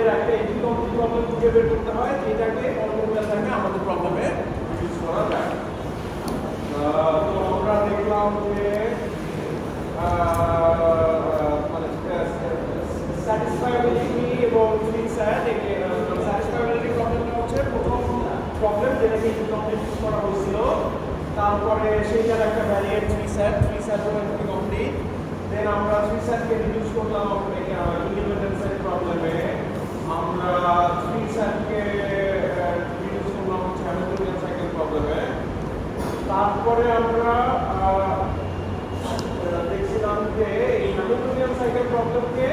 আমাদের একটা incomplete problem খুঁজে বের করতে হয় যেটাকে পলিনোমিয়াল টাইমে আমাদের প্রবলেমে ইউজ করা যায়। তো আমরা দেখলাম যে মানে স্যাটিসফায়াবিলিটি এবং স্যাটিসফায়াবিলিটি প্রবলেমটা হচ্ছে প্রথম প্রবলেম যেটাকে ইনকমপ্লিট করা হয়েছিল, তারপরে সেইটার একটা ভ্যারিয়েন্ট থ্রি স্যাট হলো ইনকমপ্লিট। দেন আমরা থ্রি স্যাটকে রিডিউস করলাম ইন্ডিপেন্ডেন্সের প্রবলেমে, আমরা থ্রি স্যাটকে রিডিউস করলাম হচ্ছে হ্যামিল্টনিয়ান সাইকেল প্রবলেমে। তারপরে আমরা দেখছিলাম যে এই হ্যামিল্টনিয়ান সাইকেল প্রবলেমকে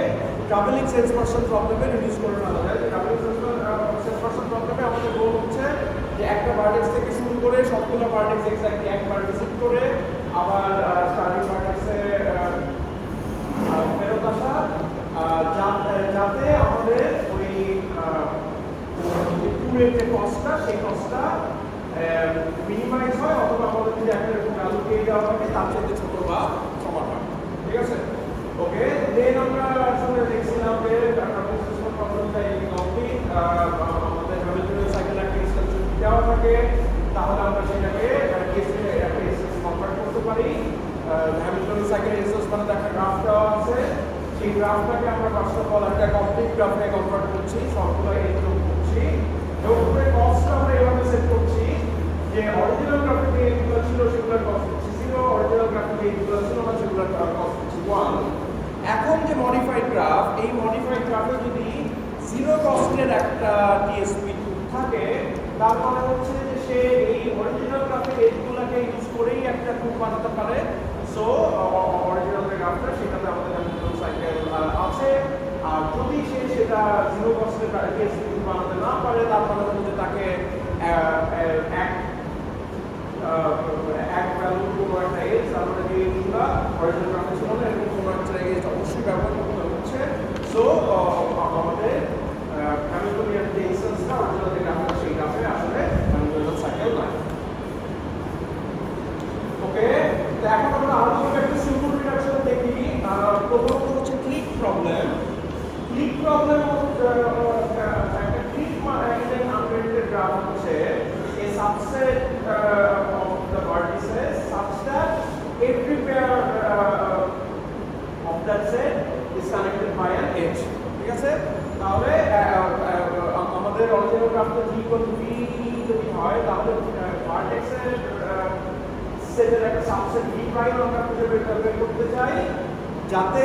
ট্রাভেলিং সেন্স পারসন প্রবলেমে রিডিউস করে নেওয়া যায়। ট্রাভেলিং সেন্স পারসন প্রবলেমে আমাদের গোল হচ্ছে যে একটা ভার্টেক্স থেকে শুরু করে সবগুলো ভার্টেক্স এক্স্যাক্টলি একবার ভিজিট করে আবার স্টার্টিং ভার্টেক্সে ফেরত আসা, যাতে আমাদের ওই ট্যুরের যে কস্টটা সেই কস্টটা মিনিমাইজ হয়, অথবা আমাদের যদি একটা এরকম ভ্যালু পেয়ে দেওয়া থাকে তার চাইতে ছোট বা সমান হয়। ঠিক আছে, ওকে। দেন আমরা আসলে দেখছিলাম যে সিস্টেম প্রবলেমটা ইনকমপ্লিট, আমাদের হ্যামিল্টনিয়ান সাইকেল একটা ইনস্ট্যান্স দেওয়া থাকে, তাহলে আমরা সেটাকে একটা ইনস্ট্যান্স কনভার্ট করতে পারি। হ্যামিল্টনিয়ান সাইকেল ইনস্ট্যান্স মানে একটা গ্রাফ দেওয়া আছে, সেই গ্রাফটাকে আমরা ফার্স্ট অফ অল একটা কমপ্লিট গ্রাফে কনভার্ট করছি, সবগুলো যোগ করছি, যোগ করে কস্টটা আমরা এভাবে সেট করছি যে অরিজিনাল গ্রাফে যেগুলো ছিল সেগুলোর কস্ট হচ্ছে 0, অরিজিনাল গ্রাফে যেগুলো ছিল না সেগুলোর কস্ট হচ্ছে 1। এখন যে মডিফাইড গ্রাফ, এই মডিফাইড গ্রাফে যদি 0 কস্টের একটা টিএসপি থাকে, তার মানে হচ্ছে যে সে এই অরিজিনাল গ্রাফের এজগুলোকে ইউজ করেই একটা ট্যুর বানাতে পারে। সো অরিজিনাল যে গ্রাফটা সেটাতে আমাদের হ্যামিল্টনিয়ান সাইকেল আছে, আর যদি সে সেটা 0 কস্টের টিএসপি বানাতে না পারে, তার মানে হচ্ছে তাকে এক ভ্যালু কোনো একটা এজ, তারপরে যে এজগুলো অরিজিনাল গ্রাফে ছিল না এরকম কোনো একটা এজ অবশ্যই ব্যবহার করতে হচ্ছে। সো আমাদের হ্যামিল্টনিয়ান যে ইনস্ট্যান্সটা অরিজিনাল যে গ্রাফটা সেই গ্রাফে আসলে হ্যামিল্টনিয়ান সাইকেল নয়। ওকে, তো এখন আমরা আলোচনা একটা সিম্পল রিডাকশন দেখি। প্রথমত হচ্ছে ক্লিক প্রবলেম। ক্লিক প্রবলেম একটা ক্লিক মানে আনরিলেটেড গ্রাফ হচ্ছে a subset of the vertices such that every pair of that set is connected by an edge. ঠিক আছে, তাহলে আমাদের অরিজিনাল গ্রাফটা g = v যদি হয়, তাহলে ভার্টেক্সের সেটের একটা সাবসেট v প্রাইম আমরা খুঁজে বের করতে চাই, যাতে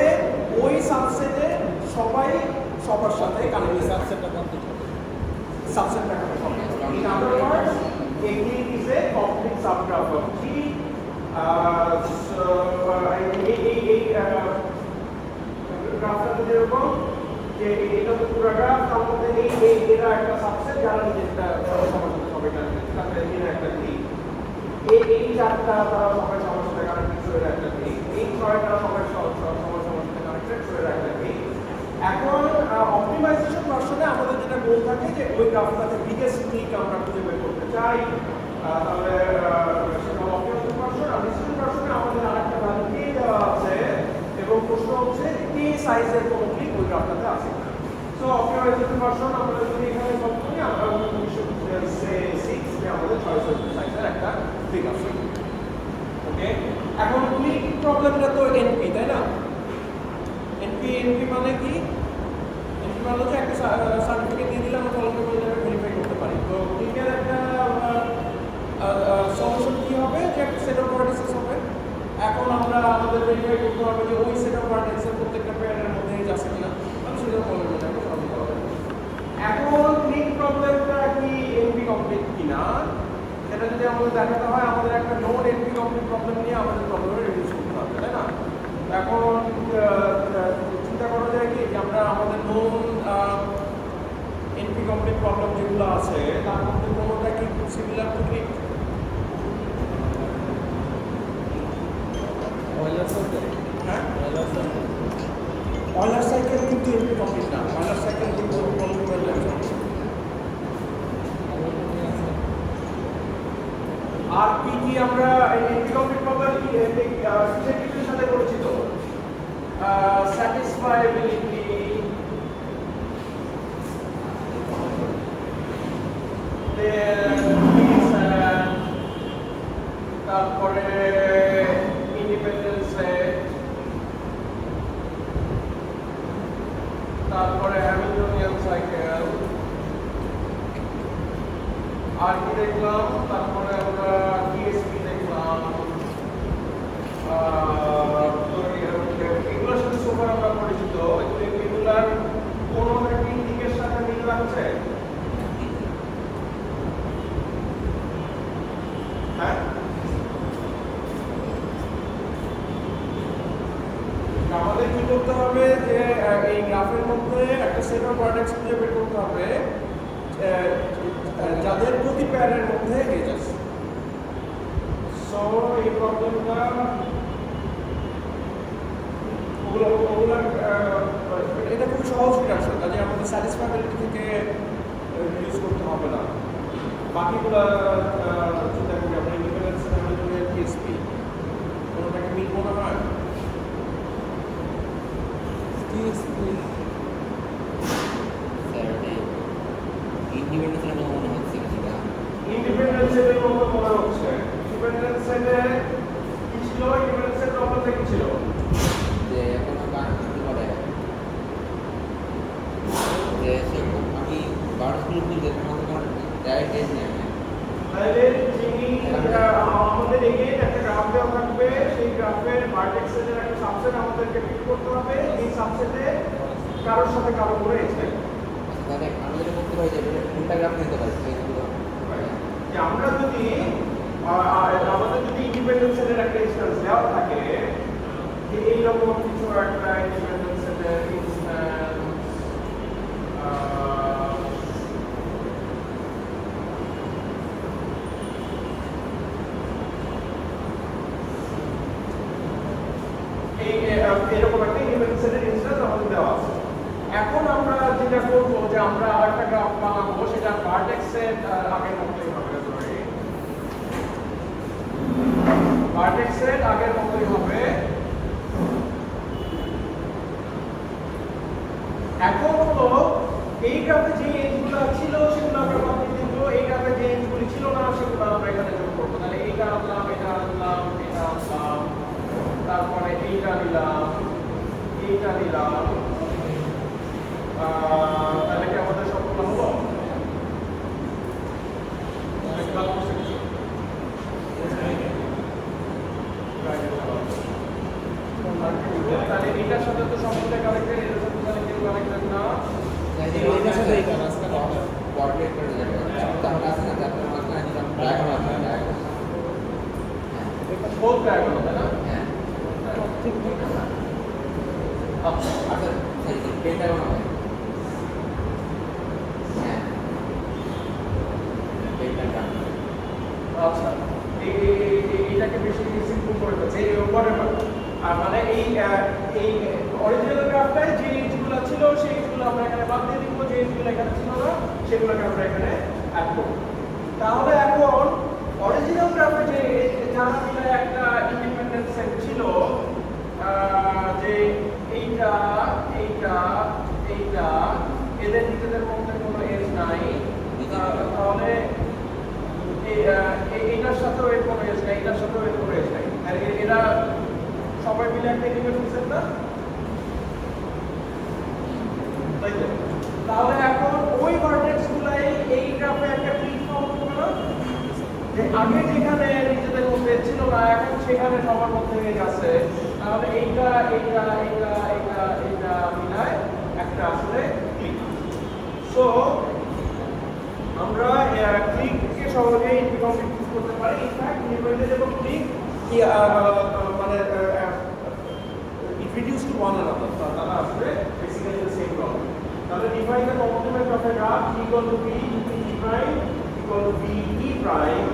ওই সাবসেটে সবাই সবার সাথে কানেক্টেড। সাবসেটটা কমপ্লিট হবে, সাবসেটটা কমপ্লিট হবে। In other words, a clique is a complete subgraph of G. So এই গ্রাফটা যেরকম যে এটা তো পুরো গ্রাফ, তার মধ্যে এরা একটা সাবসেট যারা নিজেরটা সবার সাথে সবাই কানেক্টেড, তাহলে এরা একটা ক্লিক। এই চারটা তারা সবাই সবার সাথে কানেক্টেড, সো এরা একটা ক্লিক। এই ছয়টা সবাই সবার সাথে কানেক্টেড, সো এরা একটা ক্লিক। এখন অপটিমাইজেশন ভার্সনে আমাদের যেটা গোল থাকে যে ওই গ্রাফটাতে বিগেস্ট ক্লিক আমরা খুঁজে বের করতে চাই, তাহলে সেটা অপটিমাইজেশন ভার্সন। আর ডিসক্রিট ভার্সনে আমাদের আরেকটা ভ্যালু পেয়ে দেওয়া আছে এবং প্রশ্ন হচ্ছে কে সাইজের কোনো ক্লিক ওই গ্রাফটাতে আছে কিনা। সো অপটিমাইজেশন ভার্সন আমরা যদি এখানে সলভ করি, আমরা 6 যে আমাদের 6 সাইজের একটা ক্লিক আছে। ওকে, এখন ক্লিক প্রবলেমটা তো এনপি, তাই না? এনপি মানে কি? এনপি মানে হচ্ছে একটা সার্টিফিকেট দিয়ে দিলে আমরা কলমে করে যাবে ভেরিফাই করতে পারি। তো ক্লিকের একটা সলিউশন কি হবে, যে একটা সেট অফ ভার্টিসেস হবে। এখন আমরা আমাদের ভেরিফাই করতে হবে যে ওই সেট অফ ভার্টিসের প্রত্যেকটা পেয়ারের মধ্যে এজ আছে কিনা, আমি সেটা কলমে করে যাবে সলভ করা হবে। এখন ক্লিক প্রবলেমটা কি এনপি কমপ্লিট কিনা সেটা যদি আমাদের দেখাতে হয়, আমাদের একটা নোন এনপি কমপ্লিট প্রবলেম নিয়ে আমাদের প্রবলেমে রিডিউস করতে হবে, তাই না? এখন চিন্তা করা যায় কি যে আমরা আমাদের নোন এনপি কমপ্লিট প্রবলেম যেগুলো আছে তার মধ্যে কোনোটা কি similar to click? Euler cycle কিন্তু এনপি কমপ্লিট না, অয়লার সাইকেল কিন্তু আর কি আমরা এনপি কমপ্লিট প্রবলেম কিসের সাথে পরিচিত? স্যাটিসফায়াবিলিটি, আর কি দেখলাম, তারপরে আমরা টিএসপি দেখলাম, তো এগুলোর সাথে সুপার আমরা পরিচিত। এগুলার কোন একটা দিকের সাথে মিল রাখছে? হ্যাঁ, আমাদের কি করতে হবে যে এই গ্রাফের মধ্যে একটা সেট অফ ভার্টেক্স খুঁজে বের করতে হবে যাদের প্রতি প্যারের মধ্যে এজ আছে। সো এই প্রবলেমটা এটা খুব সহজ রিডাকশন, কাজে আমাদের স্যাটিসফ্যাবিলিটি থেকে ইউজ করতে হবে না। বাকিগুলো চিন্তা করি আমরা ইন্ডিপেন্ডেন্স হ্যামিল্টনের টিএসপি কোনোটাকে মিল মনে হয়? টিএসপি ইন্ডিপেন্ডেন্সের মনে হচ্ছে কিছুটা। ইন্ডিপেন্ডেন্স সেটের মতো মনে হচ্ছে। ইন্ডিপেন্ডেন্স সেটে কি ছিল? ইন্ডিপেন্ডেন্স সেটের অবস্থা কি ছিল? যে কোনো গান করতে পারে যে আমি বার্ডসগুলো খুঁজে তোমার ডাইরেক্ট এজ নেই। তাহলে যিনি আমাদের এগেইন একটা গ্রাফ দেওয়া থাকবে, সেই গ্রাফের ভার্টেক্স সেটের একটা সাবসেট আমাদেরকে পিক করতে হবে। এই সাবসেটে কারোর সাথে কারো করে এসে তাহলে আমাদের করতে পারি যে উল্টা গ্রাফ নিতে পারি সেইগুলো যে আমরা যদি আমাদের যদি ইন্ডিপেন্ডেন্স সেটের একটা ইনস্ট্যান্স দেওয়া থাকে, যে এইরকম কিছু একটা ইন্ডিপেন্ডেন্স সেটের ইনস্ট্যান্স এরকম একটা ইন্ডিপেন্ডেন্স সেটের ইনস্ট্যান্স আমাদের দেওয়া আছে। এখন আমরা যেটা করবো যে আমরা আরেকটা গ্রাফ বানাবো, সেটা ভার্টেক্স সেট আগের মতোই হবে। ভার্টেক্স সেট আগের মতোই হবে। এখন হলো এই গ্রাফে যে এজগুলো ছিল সেগুলো আমরা বাদ দিয়ে দিব, এই গ্রাফে যে এজগুলি ছিল না সেগুলো আমরা এখানে যোগ করবো। তাহলে এইটা আনলাম, এটা আনলাম, এটা আনলাম, তারপরে এইটা নিলাম, এইটা নিলাম। তাহলে কি আমাদের সবগুলো হলো? তাহলে এটার সাথে তো সবগুলো কানেক্টেড, এটার সাথে তাহলে কেউ কানেক্টেড না। এটার সাথে এই কাজটা কোঅর্ডিনেট করে যাবে তাহলে আছে না তারপরে মাঝখানে দিলাম ডায়াগোনাল আছে ডায়াগোনাল বোথ ডায়াগোনাল, তাই না? হ্যাঁ আচ্ছা আচ্ছা সরি পেন্টাগন হবে হ্যাঁ পেন্টাগন আচ্ছা এইটাকে বেশি সিম্পল করে দিচ্ছে হোয়াটএভার। আর মানে এই অরিজিনাল গ্রাফটায় যে এজগুলো ছিল সেই এজগুলো আমরা এখানে বাদ দিয়ে দিব, যে এজগুলো এখানে ছিল না সেগুলোকে আমরা এখানে অ্যাড করব। তাহলে এখন অরিজিনাল গ্রাফে যে যারা মিলে একটা ইন্ডিপেন্ডেন্ট সেট ছিল, যে এইটা এইটা এইটা এদের নিজেদের মধ্যে কোনো এজ নাই, তাহলে এইটার সাথেও এর কোনো এজ নাই, এটার সাথেও এর কোনো এজ নাই। আর এরা সবাই মিলে একটা ইন্ডিপেন্ডেন্ট সেট না, তাই তো? তাহলে এখন ওই ভার্টেক্স গুলাই এই গ্রাফে একটা ক্লিক ফর্ম করবে না, যে আগে যেখানে নিজেদের মধ্যে ছিল না এখন সেখানে সবার মধ্যে এজ আছে। তাহলে এইটা এইটা এইটা এইটা এইটা মিলায় একটা আসলে ক্লিক। সো আমরা ক্লিককে সহজেই কমপ্লিট করতে পারি। ইনফ্যাক্ট নির্বাচিত এবং ক্লিক কি মানে it reduced to one another, তারা আসলে basically the same problem. তাহলে define the complement of a graph equal to b into e prime equal to b e prime,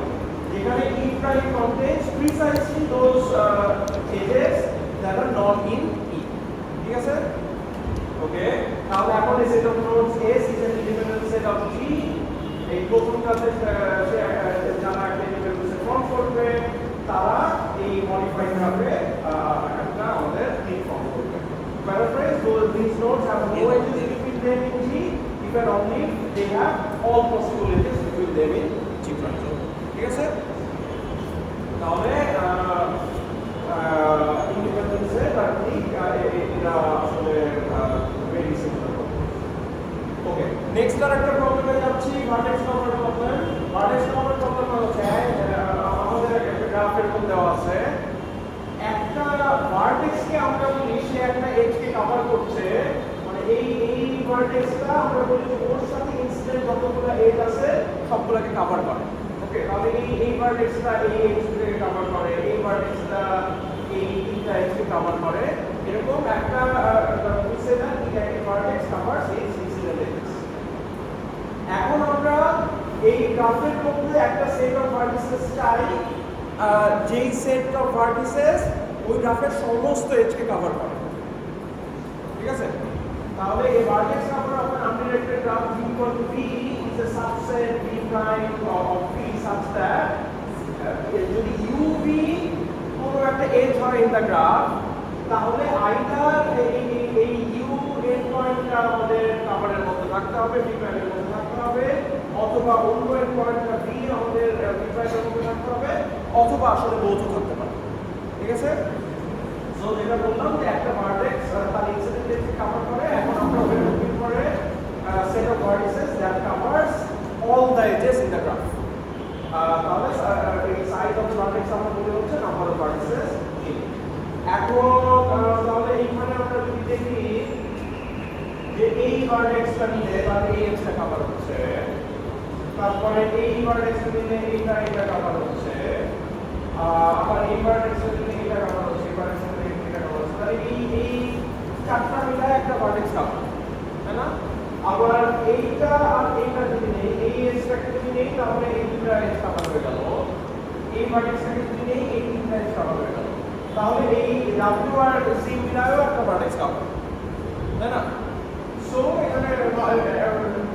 যেখানে e prime contains precisely those edges that are not in e. ঠিক আছে? ওকে, তাহলে এখন এই set of nodes S is an independent set of G. এই প্রথমটাতে যারা একটা independent set form করবে তারা এই মডিফাইড গ্রাফে একটা আমাদের ক্লিক ফর্ম করবে। Paraphrase, these nodes have no edges between them in G, if and only they have all possible edges between them in G prime. ঠিক আছে? তাহলে ইন্ডিপেন্ডেন্ট সেট আর ক্লিক এটা আসলে ভেরি সিমিলার। ওকে নেক্সট আর একটা প্রবলেমে যাচ্ছি vertex cover problem. Vertex cover problem হচ্ছে আমাদের একটা গ্রাফ এরকম দেওয়া আছে, একটা ভার্টেক্সকে আমরা বলি সে একটা এজকে কভার করছে, মানে এই ভার্টেক্সটা আমরা বলি যে ওর সাথে ইনসিডেন্ট যতগুলো এজ আছে সবগুলোকে কভার করে। ওকে, তাহলে এই ভার্টেক্সটা এই এজকে কভার করে, এই ভার্টেক্সটা এই তিনটা এজকে কভার করে, এরকম একটা বুঝছে না কি একটা ভার্টেক্স কভারস এই ইনসিডেন্ট এজ। এখন আমরা এই গ্রাফের মধ্যে একটা সেট অফ ভার্টিসেস চাই, যেই সেট অফ ভার্টিসেস ওই গ্রাফের সমস্ত এজকে কভার করে। ঠিক আছে, তাহলে এই vertex cover of an undirected graph V equal to V is a subset V prime of V such that যদি UV কোনো একটা এজ হয় ইন দ্য গ্রাফ, তাহলে আইদার এই ইউ এন্ড পয়েন্টটা আমাদের কভারের মধ্যে থাকতে হবে, V প্রাইমের মধ্যে থাকতে হবে, অথবা অন্য এন্ড পয়েন্টটা V আমাদের V প্রাইমের মধ্যে থাকতে হবে, অথবা আসলে বোথও থাকতে পারে। ঠিক আছে, সো যেটা বললাম যে একটা ভার্টেক্স তার ইনসিডেন্ট এজকে কভার করে। এখন আমরা ওয়ের লুকিং করে set of vertices that covers all the edges in the graph. তাহলে এই সাইজ অফ ভার্টেক্স আমরা বলি হচ্ছে নাম্বার অফ ভার্টিসেস। এখন তাহলে এইখানে আমরা যদি দেখি যে এই ভার্টেক্সটা নিলে তাহলে এই এজটা কভার হচ্ছে, তারপরে এই ভার্টেক্সটা নিলে এটা কভার হচ্ছে, আবার এই ভার্টেক্সটা নিলে এটা কভার হচ্ছে, এই ভার্টেক্সটা নিলে এটা কভার হচ্ছে, তাহলে এই চারটা মিলে একটা ভার্টেক্স কভার, তাই না? আবার এইটা আর এইটা যদি নেই, এই এজটাকে যদি নেই তাহলে এই দুটো এজ কভার হয়ে গেল, এই ভার্টেক্সটাকে যদি নেই এই তিনটা এজ কভার হয়ে গেল, তাহলে এই W আর C মিলায়ও একটা ভার্টেক্স কভার, তাই না? সো এখানে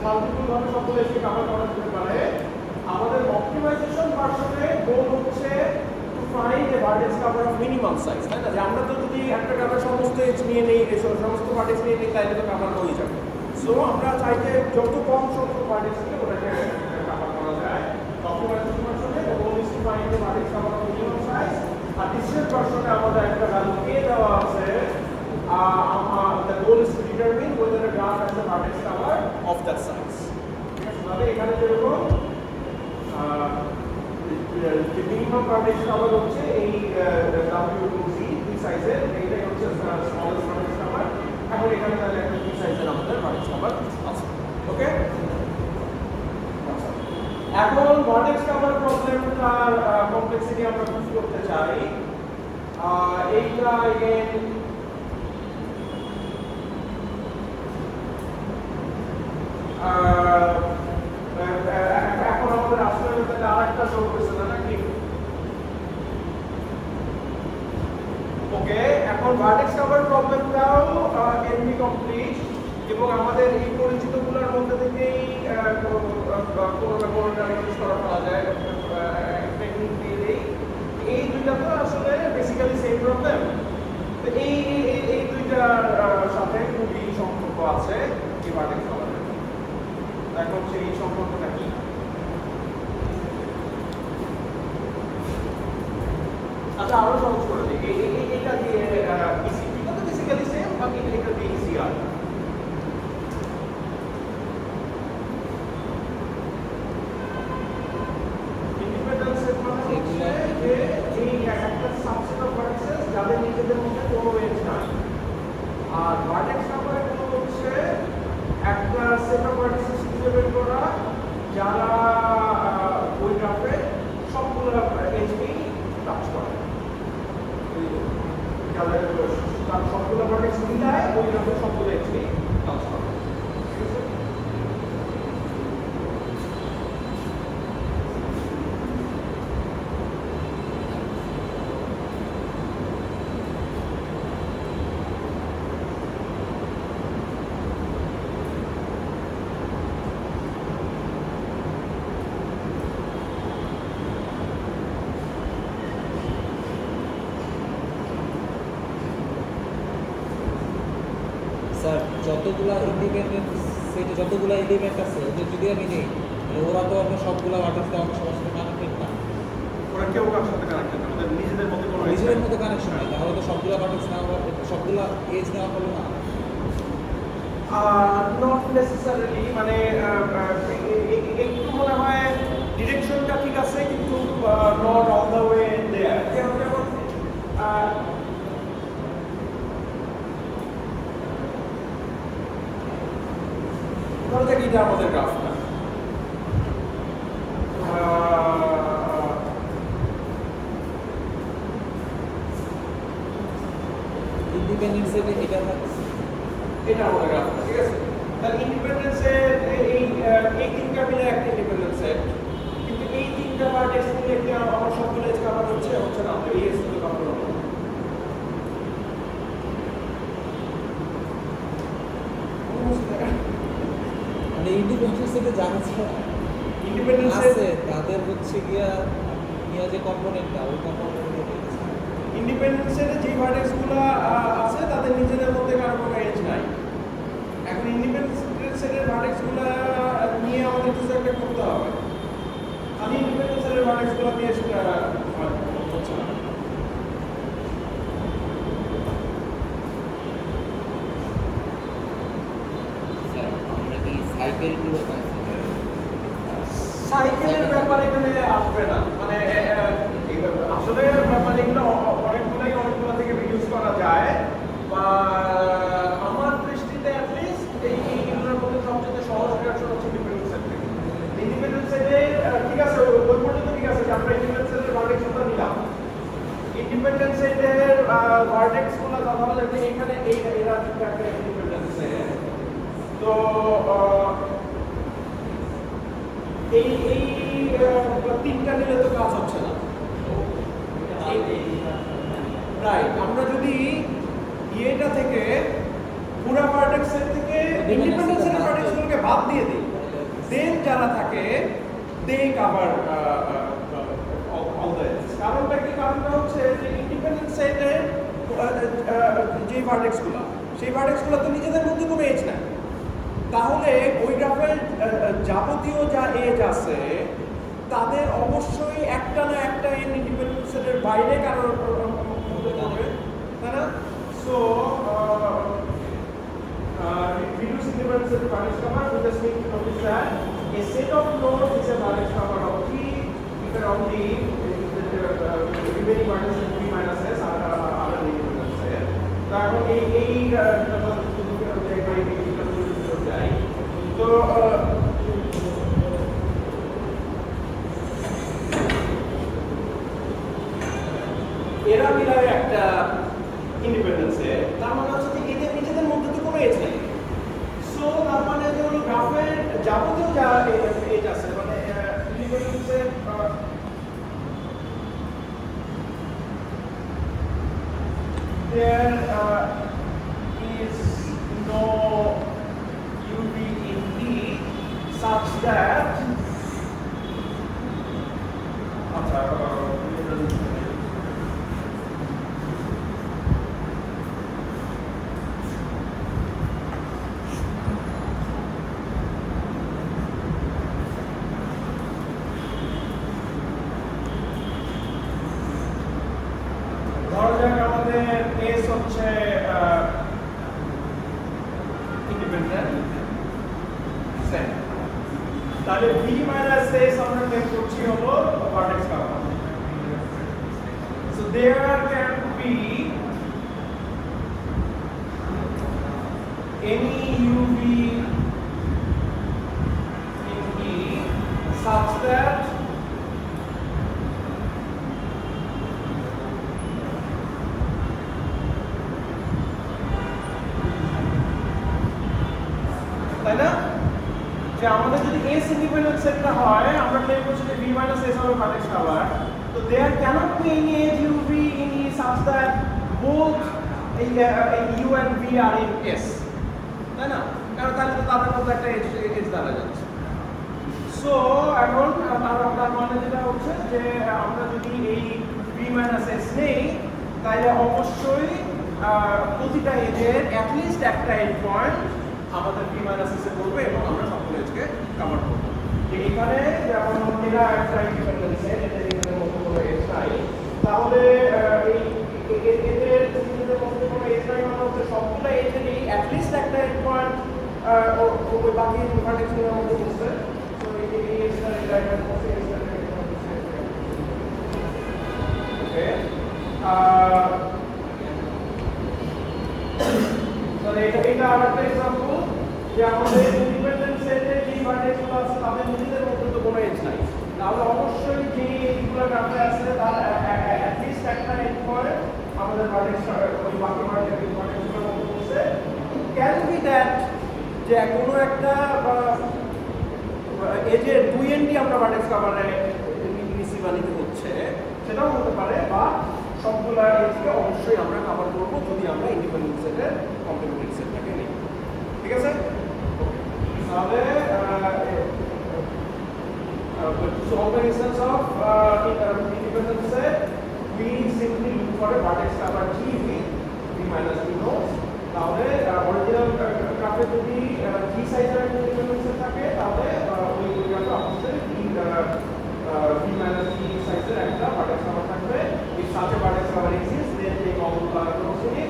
মাল্টিপল ভাবে সবগুলো এজকে কভার করা যেতে পারে। আমাদের অপটিমাইজেশন ভার্সনে গোল হচ্ছে two find a vertex cover of minimum size, তাই না? যে আমরা তো যদি একটা গ্রাফের সমস্ত এজ নিয়ে নেই, সমস্ত ভার্টেক্স নিয়ে নেই, তাহলে তো কভার হয়ে যাবে। সো আমরা চাই যে যত কম সংখ্যক ভার্টেক্স নিয়ে ওটাকে কভার করা যায়। অপটিমাইজেশন ভার্সনে goal is to find a vertex cover of minimum size. আর ডিসিশন ভার্সনে আমাদের একটা ভ্যালু কে দেওয়া আছে, the goal is to determine whether a graph has a vertex cover of that size. তাহলে এখানে যেরকম যে মিনিমাম ভার্টেক্স কভার হচ্ছে এই W2C দুই সাইজের, এইটাই হচ্ছে স্মলেস্ট ভার্টেক্স কভার। এখন এখানে তাহলে একটা দুই সাইজের আমাদের ভার্টেক্স কভার আছে। ওকে, এখন ভার্টেক্স কভার প্রবলেমটার কমপ্লেক্সিটি আমরা বুঝ করতে চাই। এইটা এগেইন এখন আমাদের আসলে আরেকটা শো করছে না নাকি? ওকে, এখন ভার্টেক্স কভার প্রবলেমটাও এমনি কমপ্লিট, এবং আমাদের এই পরিচিতগুলোর মধ্যে থেকেই কোনো না কোনোটা ইউজ করা পাওয়া যায় টেকনিক দিয়ে। এই দুইটা তো আসলে বেসিক্যালি সেম প্রবলেম, তো এই দুইটার সাথে খুবই সম্পর্ক আছে এই ভার্টেক্স কভারের। এখন সেই সম্পর্কটা কি? আচ্ছা, আরো সহজ করে দিই, এটা দিয়ে ইসি তো বেসিক্যালি সেম, বাকি এটা দিয়ে ইসি আর ইন্ডিপেন্ডেন্ট সেট মানে হচ্ছে যে এই একটা সাবসেট অফ ভার্টিসেস যাদের নিজেদের মধ্যে কোনো এজ নাই। আর ভার্টেক্স কভারে কোনো হচ্ছে একটা সেট অফ ভার্টিসেস খুঁজে বের করা যারা ওই গ্রাফে সবগুলো এজকেই টাচ করে, তার সবগুলো ভার্টেক্স মিলায় ওই গ্রাফে সবগুলো এজকেই টাচ করে। স্যার যতগুলা ইন্ডিপেন্ডেন্ট সেটে যতগুলা এলিমেন্ট আছে ওদের যদি আমি নেই, ওরা তো আপনার সবগুলা ভার্টেক্স তো আমার সবার সাথে কানেক্টেড না। ওরা কেউ কার সাথে কানেক্টেড না, ওদের নিজেদের মধ্যে কোনো নিজেদের মধ্যে কানেকশন নাই, তাহলে তো সবগুলা ভার্টেক্স নেওয়া, সবগুলা এজ নেওয়া হলো না। নট নেসেসারিলি, মানে একটু মনে হয় ডিরেকশনটা ঠিক আছে কিন্তু not all the way there. যেমন ধরো যাক এটা আমাদের গ্রাফটা, ইন্ডিপেন্ডেন্ট সেটে এটা থাকছে। এটা আমাদের গ্রাফটা, ঠিক আছে? তাহলে ইন্ডিপেন্ডেন্সের এই তিনটা মিলে একটা ইন্ডিপেন্ডেন্ট সেট, কিন্তু এই তিনটা ভার্টেক্স মিলে কি আমার সবগুলো এজ কভার হচ্ছে না, আমাদের এই এজ গুলো কভার হবে। মানে ইন্ডিপেন্ডেন্ট সেটে যারা ইন্ডিপেন্ডেন্ট আছে সেট, তাদের হচ্ছে গিয়া যে কম্পোনেন্টটা ওই কম্পোনেন্টে ইন্ডিপেন্ডেন্ট সেটে যে ভার্টেক্স গুলো আছে তাদের নিজেদের মধ্যে কারো কোনো এজ নাই। এখন ইন্ডিপেন্ডেন্ট সেটের ভার্টেক্স গুলো নিয়ে আমাদের কিছু একটা করতে হবে। আমি ইন্ডিপেন্ডেন্ট সেটের ভার্টেক্স গুলো দিয়ে সেটা হচ্ছে না। আমরা কি সাইকেলগুলো পাচ্ছি? সাইকেলের ব্যাপারে এখানে আসবে না, মানে আসলে মানে এগুলো অনেকগুলো থেকে রিডিউস করা যায়, বা আমার দৃষ্টিতে অ্যাটলিস্ট এইগুলোর মধ্যে সবচেয়ে সহজ রিয়াকশন হচ্ছে ইন্ডিপেন্ডেন্ট সেট থেকে। ইন্ডিপেন্ডেন্ট সেটে ঠিক আছে, ওই পর্যন্ত ঠিক আছে যে আমরা ইন্ডিপেন্ডেন্ট সেটের ভার্টেক্সটা নিলাম। ইন্ডিপেন্ডেন্ট সেটের ভার্টেক্সগুলো ধরা যাবে এখানে এরা কিন্তু একটা ইন্ডিপেন্ডেন্ট সেট। তো এই তিনটা মিলে তো কাজ হচ্ছে না, রাইট? আমরা যদি ইয়েটা থেকে পুরো ভার্টেক্সের থেকে ইন্ডিপেন্ডেন্সের ভার্টেক্সগুলোকে বাদ দিয়ে দিই, দেন যারা থাকে দে কভার অল দ্য এজেস। কারণটা কি? কারণটা হচ্ছে যে ইন্ডিপেন্ডেন্ট সেটের যে ভার্টেক্সগুলো, সেই ভার্টেক্সগুলো তো নিজেদের মধ্যে কোনো এজ নাই। তাহলে ওই গ্রাফের যাবতীয় যা এজ আছে তাদের অবশ্যই একটা না একটা ইন্ডিপেন্ডেন্ট সেটের বাইরে কারোর মধ্যে পড়বে, তাই না? So reduce independent set Varnish cover, we just need to notice that a set of nodes is a Varnish cover of T if and only the remaining Varnish and P minus S are the independent set. তো এখন তো এরা মিলায় একটা ইন্ডিপেন্ডেন্সে, তার মানে হচ্ছে যে এদের নিজেদের মধ্যে তো কোনো এজ নেই। সো তার মানে যে হলো গ্রাফের যাবতীয় যা এজ আছে, মানে ইন্ডিপেন্ডেন্সে there is no UV in E such that ধরা যাক আমাদের এস হচ্ছে ইন্ডিপেন্ডেন্ট সেট, তাহলে ভি মাইনাস এস আমরা বের করছি হলো vertex cover. So there can be any UV in E such that তাই না, যে আমাদের যদি এস ইন্ডিপেন্ডেন্ট সেটটা হয়, আমরা ক্লেম করছি যে ভি মাইনাস এস হবে ভার্টেক্স কভার, তো there cannot be any edge UV in E such that both U and V are in S, তাই না? কারণ তাহলে তো তাদের মধ্যে একটা এজ দাঁড়া যাচ্ছে। সো এখন তার মানে যেটা হচ্ছে যে আমরা যদি এই ভি মাইনাস এস নেই, তাহলে অবশ্যই প্রতিটা এজের অ্যাটলিস্ট একটা এজ পয়েন্ট আমাদের ভি মাইনাস এস এ করবে এবং আমরা সকল এজকে কভার করবো। এখানে যেমন এরা একটা ইন্ডিপেন্ডেন্ট সেট, এদের মধ্যে কোনো এজ নাই, তাহলে এই এদের মধ্যে কোনো এজ নাই মানে হচ্ছে সবগুলো এজেরই অ্যাটলিস্ট একটা এজ পয়েন্ট ওই বাকি ভার্টেক্সগুলোর মধ্যে বসছে। তো এই এক্সট্রা ডায়াগ্রাম বসে এক্সট্রা ডায়াগ্রাম বসে। ওকে তাহলে এটা আরেকটা एग्जांपल যে আমাদের ইন্ডিপেন্ডেন্ট সেটে যে ভার্টেক্সগুলো আছে তাদের নিজেদের মধ্যে তো কোনো এজ নাই, তাহলে অবশ্যই যে এইগুলো গ্রাফে আছে তার অ্যাট লিস্ট একটা এজ পরে আমাদের ভার্টেক্স ওই বাকি ভার্টেক্সগুলোর মধ্যে বসে। ক্যান বি দ্যাট যে কোনো একটা এজের 2 এন্ডি আমরা ভার্টেক্স কভারে নিসিবা নিতে হচ্ছে, সেটাও হতে পারে, বা সবগুলা এজকে অবশ্যই আমরা কভার করব যদি আমরা ইন্ডিপেন্ডেন্ট সেটের কমপ্লিমেন্টারি সেটটাকে নিই। ঠিক আছে? তাহলে so on the instance of independent set, we simply look for a vertex cover G with V minus V nodes. তাহলে অরিজিনাল গ্রাফে যদি G সাইজের একটা independent set থাকে তাহলে ওই গ্রাফে অবশ্যই V minus V সাইজের একটা vertex cover থাকবে। If such a vertex cover exists, then take all closely.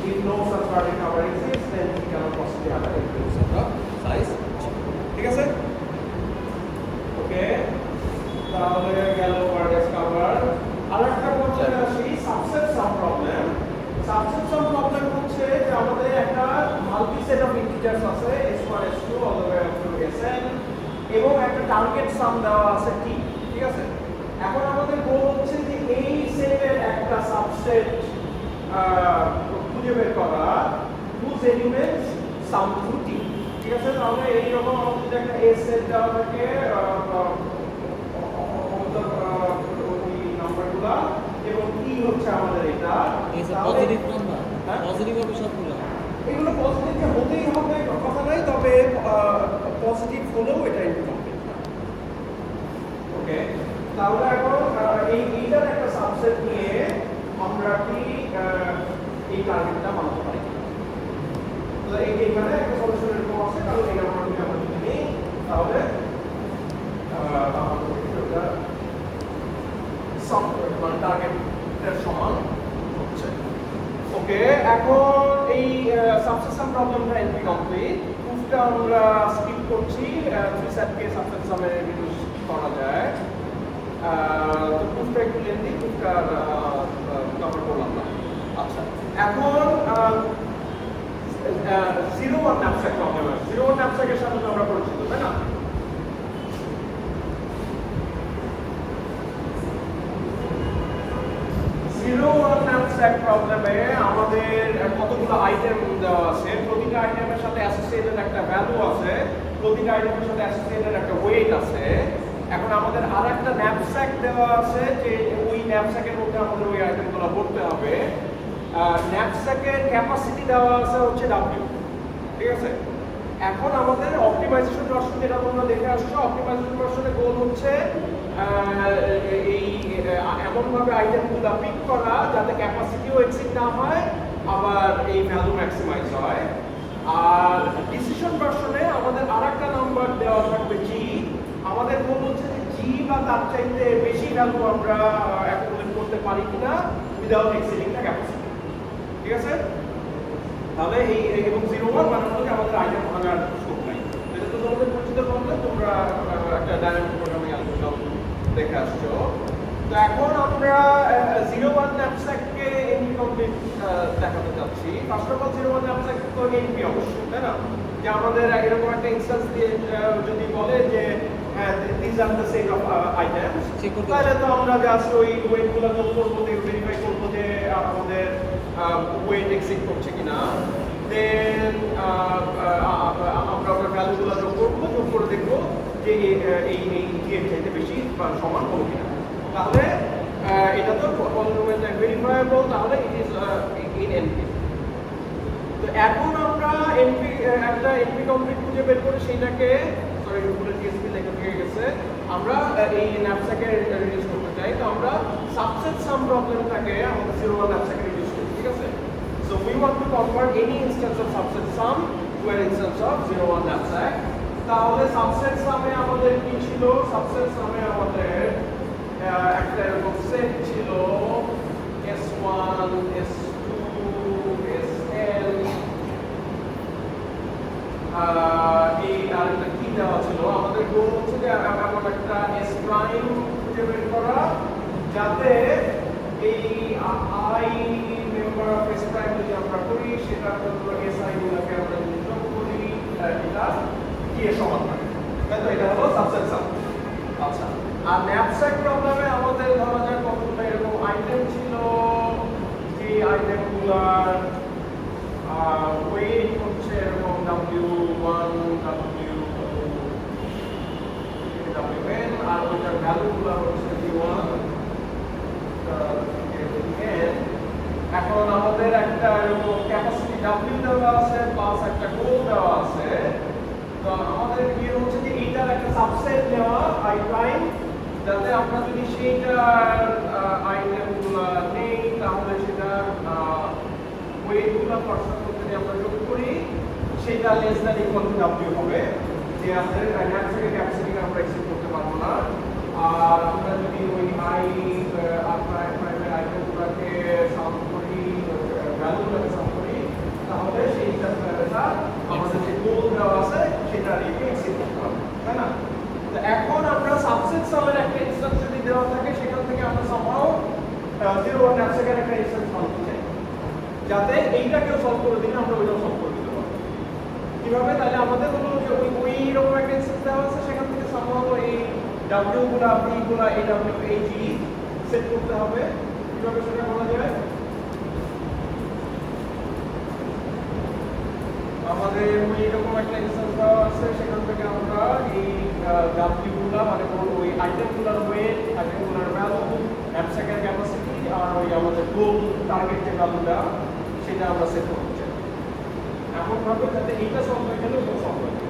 If no such vertex cover exists, then we cannot possibly have an independent set of size. ঠিক আছে? ওকে, তাহলে গেল vertex cover. আরেকটা question আসি, subset সাম problem. Subset সাম problem হচ্ছে যে আমাদের একটা মাল্টি সেট অফ ইন্টিজার্স আছে s1 s2 all the way up to sn এবং একটা টার্গেট সাম দেওয়া আছে t। ঠিক আছে? এখন আমাদের গোল হচ্ছে যে এই সেটের একটা সাবসেট খুঁজে বের করা whose elements sum to t। ঠিক আছে? তাহলে এই রকম আমাদের একটা s সেট দেওয়া থাকে ওই নাম্বারগুলো এবং কি হচ্ছে আমাদের এটা পজিটিভ নাম্বার, পজিটিভ হবে সবগুলো। এগুলো পজিটিভ হতেই হবে কথা নাই, তবে পজিটিভ হলেও এটা ইনকমপ্লিট। ওকে, তাহলে এখন এইটার একটা সাবসেট নিয়ে আমরা কি এই টার্গেটটা বানাতে পারি? তো এইখানে একটা সলিউশন এরকম আছে, কারণ এই নাম্বারগুলো আমরা যদি নিই তাহলে মানে টার্গেটের সমান হচ্ছে। ওকে, এখন এই সাবসেট সাম প্রবলেমটা এনপি কমপ্লিট। প্রুফটা আমরা স্কিপ করছি, 3 সেটকে সাবসেট সামে রিডিউস করা যায়। তো প্রুফটা একটু লেন্দি, প্রুফটা কভার করলাম না। আচ্ছা, এখন 0-1 ন্যাপস্যাক প্রবলেম আছে। 0-1 ন্যাপস্যাকের সাথে আমরা পরিচিত, তাই না? 0-1 ন্যাপস্যাক প্রবলেমে আমাদের কতগুলো আইটেম দেওয়া আছে, প্রতিটা আইটেমের সাথে অ্যাসোসিয়েটেড একটা ভ্যালু আছে, প্রতিটা আইটেমের সাথে অ্যাসোসিয়েটেড একটা ওয়েট আছে। এখন আমাদের আরেকটা ন্যাপস্যাক দেওয়া আছে যে ওই ন্যাপস্যাকের মধ্যে আমাদের ওই আইটেমগুলো ভরতে হবে। ন্যাপস্যাকের ক্যাপাসিটি দেওয়া আছে হচ্ছে W। ঠিক আছে? এখন আমাদের অপটিমাইজেশন ভার্সন যেটা তোমরা দেখে আসছো, অপটিমাইজেশন ভার্সনের গোল হচ্ছে এই এমনভাবে আইটেমগুলো পিক করা যাতে ক্যাপাসিটিও এক্সিড না হয়, আবার এই ভ্যালু ম্যাক্সিমাইজ হয়। আর ডিসিশন ভার্সনে আমাদের আরেকটা নাম্বার দেওয়া থাকবে G। আমাদের গোল হচ্ছে যে G বা তার চাইতে বেশি ভ্যালু আমরা অ্যাকুমুলেট করতে পারি কিনা উইদাউট এক্সিডিং দ্য ক্যাপাসিটি। ঠিক আছে? তাহলে এই এবং 0-1 মানে হচ্ছে আমাদের আইটেম ভাঙার স্কোপ নাই। এটা তো তোমাদের পরিচিত প্রবলেম, তোমরা একটা ডাইনামিক প্রোগ্রামিং অ্যালগরিদম দেখে আসছো। তো এখন আমরা 0-1 ন্যাপস্যাককে এনপি কমপ্লিট দেখাতে যাচ্ছি। ফার্স্ট অফ অল 0-1 ন্যাপস্যাক তো এনপি অবশ্যই, তাই না? যে আমাদের এরকম একটা ইনস্ট্যান্স দিয়ে যদি বলে যে হ্যাঁ this are the set of items, তাহলে তো আমরা জাস্ট ওই ওয়েটগুলো যোগ করবো, ভেরিফাই করবো যে আমাদের ওয়েট এক্সিড করছে কিনা। দেন আমরা ওটার ভ্যালুগুলো যোগ করবো, যোগ করে দেখবো যে এই এর চাইতে বেশি বা সমান হলো কিনা। তাহলে এটা তো পলিনোমিয়াল ভেরিফায়েবল, তাহলে ইট ইজ ইন এনপি। তো এখন আমরা এনপি একটা এনপি কমপ্লিট খুঁজে বের করে সেইটাকে সরি উপরে টিএসপি লেখা থেকে গেছে, আমরা এই ন্যাপস্যাকে রিডিউস করতে চাই। তো আমরা সাবসেট সাম প্রবলেমটাকে আমাদের 0-1 ন্যাপস্যাকে রিডিউস করি। ঠিক আছে? So we want to convert any instance of subset sum to an instance of 0-1 knapsack. তাহলে সাবসেট সামে আমাদের কি ছিল? সাবসেট সামে আমাদের একটা এরকম সেট ছিল S1 S2 SN এই আরেকটা কি দেওয়া ছিল আমাদের গোল হচ্ছে যে এমন একটা এস প্রাইম খুঁজে বের করা যাতে এই I member of S prime যদি আমরা করি সেটা হলো এস আই গুলোকে আমরা যদি যোগ করি এটা কি এর সমান হয় তাই তো এটা হলো সাবসেট সাম আচ্ছা আর ন্যাপস্যাক প্রবলেমে আমাদের ধরা যাক কতগুলো এরকম আইটেম ছিল যে আইটেমগুলোর ওয়েট হচ্ছে এরকম W1 WN আর ওইটার ভ্যালুগুলো হচ্ছে V1 N এখন আমাদের একটা এরকম ক্যাপাসিটি W দেওয়া আছে প্লাস একটা গোল দেওয়া আছে তো আমাদের কি হচ্ছে যে এইটার একটা সাবসেট নেওয়া I প্রাইম যাতে আমরা যদি সেইটার আইটেমগুলো নেই তাহলে সেটা ওয়েটগুলো পার্সেন্ট করতে যদি আমরা যোগ করি সেটা less than equal to W হবে যে আমাদের ন্যাপস্যাকে ক্যাপাসিটি আমরা এক্সেপ্ট করতে পারবো না আর আমরা যদি ওই প্রাইমের আইটেমগুলোকে সাম করি ভ্যালুগুলোকে সাম করি তাহলে সেইটা আমাদের যে গোল দেওয়া আছে সেটা রেখে এক্সেপ্ট করতে পারবো তাই না তো এখন আমরা সাবসেট সামের একটা ইনস্ট্যান্স যদি দেওয়া থাকে সেখান থেকে আমরা সামহাও 0 ন্যাপস্যাকের একটা ইনস্ট্যান্স পাবো যাতে এইটাকেও সলভ করে দিলে আমরা ওইটাও সলভ করে দিতে পারবো কিভাবে তাহলে আমাদের হলো যে ওই রকম একটা ইনস্ট্যান্স দেওয়া আছে সেখান থেকে সম্ভবত এই W গুলা V গুলা এই W এই G সেট করতে হবে কিভাবে সেটা বলা যায় আমাদের ওই রকম একটা ইনস্ট্যান্স দেওয়া আছে সেখান থেকে আমরা এই W গুলা মানে ওই আইটেমগুলোর ওয়েট আইটেমগুলোর ভ্যালু ন্যাপস্যাকের ক্যাপাসিটি আর ওই আমাদের গোল টার্গেট যে ভ্যালুটা সেটা আমরা সেট করতে চাই এখন ভাবে যাতে এইটা সলভ হয়ে গেলে ওটা সলভ হয়ে যাবে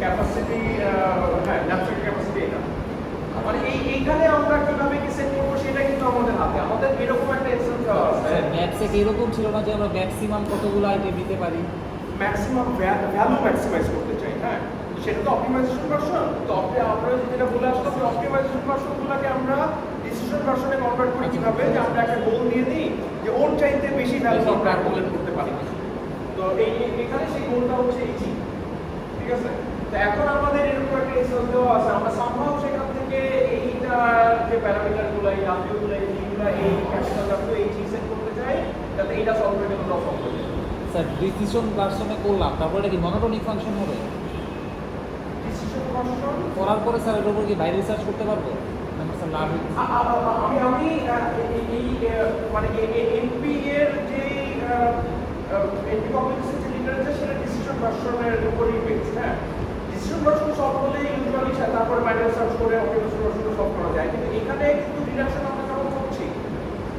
ক্যাপাসিটি হ্যাঁ ন্যাপস্যাকের ক্যাপাসিটি এটা মানে এইখানে আমরা কিভাবে কি সেট করবো সেটা কিন্তু আমাদের হাতে আমাদের এরকম একটা ইনস্ট্যান্স দেওয়া আছে ম্যাপস্যাক এরকম ছিল না যে আমরা ম্যাক্সিমাম কতগুলো আইটেম নিতে পারি ম্যাক্সিমাম ভ্যালু ম্যাক্সিমাইজ করতে চাই হ্যাঁ সেটা তো অপটিমাইজেশন ভার্সন তো আমরা যেটা বলে আসলাম যে অপটিমাইজেশন ভার্সনগুলোকে আমরা ডিসিশন ভার্সনে কনভার্ট করি কিভাবে যে আমরা একটা গোল দিয়ে দিই যে ওর চাইতে বেশি ভ্যালু আমরা ক্যালকুলেট করতে পারি তো এখানে সেই গোলটা হচ্ছে এই জি ঠিক আছে তো এখন আমাদের এরকম একটা ইনস্ট্যান্স দেওয়া আছে আমরা সম্ভব সেখান থেকে এইটা যে প্যারামিটারগুলো এই W গুলো এই G গুলো এই ক্যাপিটাল W এই G সেট করতে চাই যাতে এইটা সলভ হয়ে গেলে ওটাও সলভ হয়ে যাবে স্যার ডিসিশন ভার্সনে করলাম তারপরে এটা কি মনোটোনিক ফাংশন হবে ডিসিশন ফাংশন করার পরে স্যার এর উপর কি বাইরে রিসার্চ করতে পারবো না স্যার লাভ আমি এই মানে এনপি এর যে এনপি কমপ্লেক্সের যে লিটারেচার সেটা ডিসিশন ভার্সনের উপরই বেসড হ্যাঁ ডিসিশন ভার্সন সলভ করলে ইউজুয়ালি তারপরে বাইরে রিসার্চ করে অপটিমাইজেশন ভার্সনটা সলভ করা যায় কিন্তু এখানে কিন্তু ডিডাকশন আমরা যখন করছি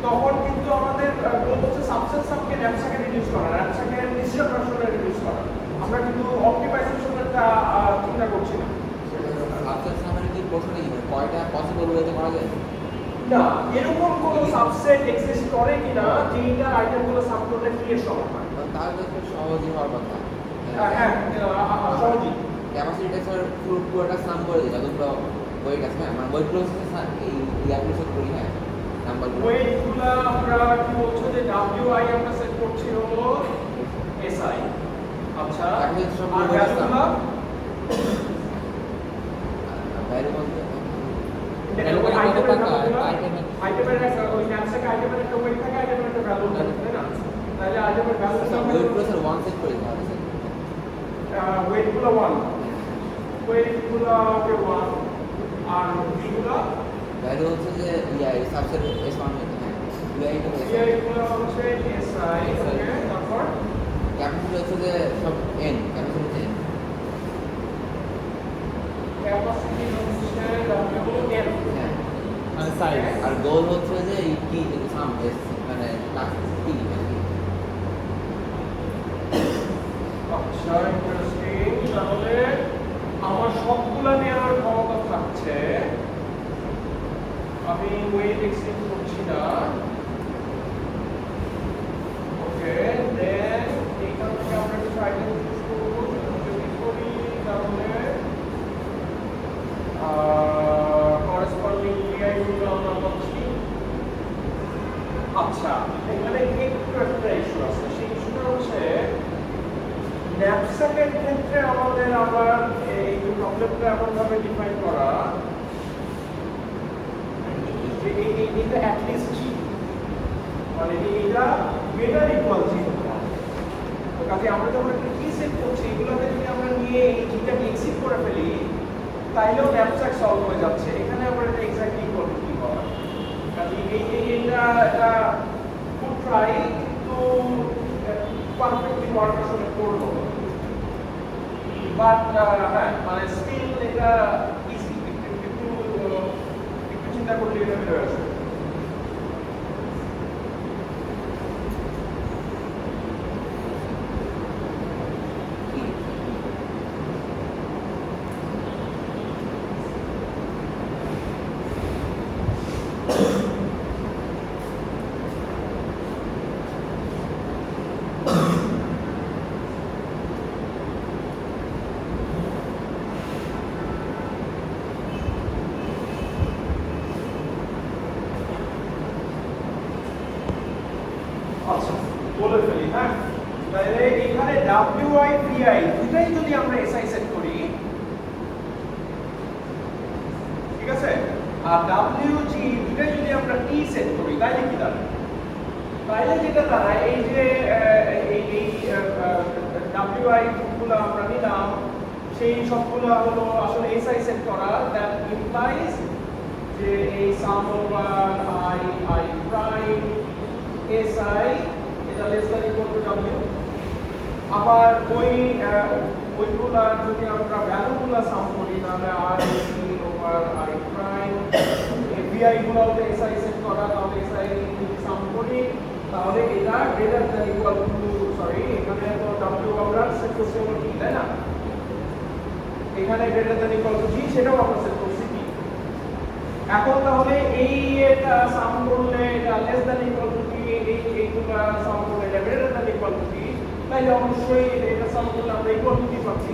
তখন কিন্তু আমাদের গোল হচ্ছে সাবসেট সামকে ন্যাপস্যাকে রিডিউস করা ন্যাপস্যাকের ডিসিশন ভার্সনে রিডিউস করা আমরা কিন্তু অপটিমাইজেশনটা চিন্তা করছি না সাবসেট সামারি কি প্রশ্ন নেই কয়টা পসিবল ওয়েতে করা যায় না এরকম কোন সাবসেট এক্সিস্ট করে কিনা যেটা আইটেমগুলো সাম করলে কি এর সমান হয় তাহলে তো সহজই হওয়ার কথা হ্যাঁ সহজই ক্যাপাসিটিটা স্যার পুরোটা সাম করে দিই যতগুলো ওয়েট আছে হ্যাঁ মানে ওয়েটগুলো হচ্ছে এই ইয়াগুলো সেট করি হ্যাঁ নাম্বারগুলো ওয়েটগুলো আমরা কি বলছো যে WI আমরা সেট করছি হলো SI আচ্ছা তাহলে সব আর ভ্যালুগুলো আইটেমের একটা ওই ন্যাপস্যাক আইটেমের একটা ওয়েট থাকে আইটেমের একটা ভ্যালু থাকে তাই না তাহলে আইটেমের ভ্যালু ওয়েটগুলো স্যার ওয়ান সেট করে দিতে হবে ওয়েটগুলো 1 ওয়েটগুলো 1 আর ভিগুলো ভ্যালু হচ্ছে যে সাবসেট S1 হ্যাঁ এইগুলো হচ্ছে SI ওকে তারপর ক্যাপাসিটি হচ্ছে যে সব n ক্যাপাসিটি ক্যাপাসিটি হচ্ছে WN হ্যাঁ মানে সাইজ আর গোল হচ্ছে যে এই কি সাম মানে লাস্ট কি আচ্ছা ইন্টারেস্টিং তাহলে আমার সবগুলা নেওয়ার ক্ষমতা থাকছে আমি ওয়েট এক্সটেন্ড করছি না ওকে দেন এইখান থেকে আমরা কনসেপ্টটা এমনভাবে ডিফাইন করা যে এটা অ্যাটলিস্ট জি, মানে এটা গ্রেটার ইকুয়াল জি। তো কাজে আমরা যখন একটা কি সেট করছি এগুলোকে যদি আমরা নিয়ে এই জিটাকে এক্সিট করে ফেলি তাইলেও ন্যাপস্যাক সলভ হয়ে যাচ্ছে। এখানে আমরা এটা এক্স্যাক্টলি ইকুয়াল টু কি পাবো, কাজে এটা খুব ট্রাই কিন্তু পারফেক্টলি ওয়ার্ক আসলে করলো, বাট হ্যাঁ মানে স্টিল এটা ইজি, একটু চিন্তা করলে এটা বের আসবে। আচ্ছা বলে ফেলি, হ্যাঁ তাহলে এখানে WI VI দুটাই যদি আমরা SI সেট করি, ঠিক আছে, আর WG দুটাই যদি আমরা E সেট করি তাহলে কি দাঁড়ায়? তাহলে যেটা দাঁড়ায় এই যে এই WI গুলো আমরা নিলাম সেই সবগুলো হলো আসলে SI সেট করা, দ্যাট ইমপ্লাইজ যে এই সাম ওভার I প্রাইম SI এটা less than equal to W। আবার ওইগুলা যদি আমরা ভ্যালুগুলা সাম করি তাহলে RC over I prime, VI গুলাও SI সেট করা, তাহলে SI যদি সাম করি তাহলে এটা greater than equal to, sorry এখানে তো W আমরা সেট করছি হলো কি, তাই না? এখানে greater than equal to G, সেটাও আমরা সেট করছি কি। এখন তাহলে এই এটা সাম করলে এটা লেস দ্যান ইকুয়াল টু কি, এইগুলা সাম করলে এটা গ্রেটার দ্যান ইকুয়াল টু কি, তাহলে অবশ্যই এটা সাম করলে আমরা ইকুয়াল টু কি পাচ্ছি,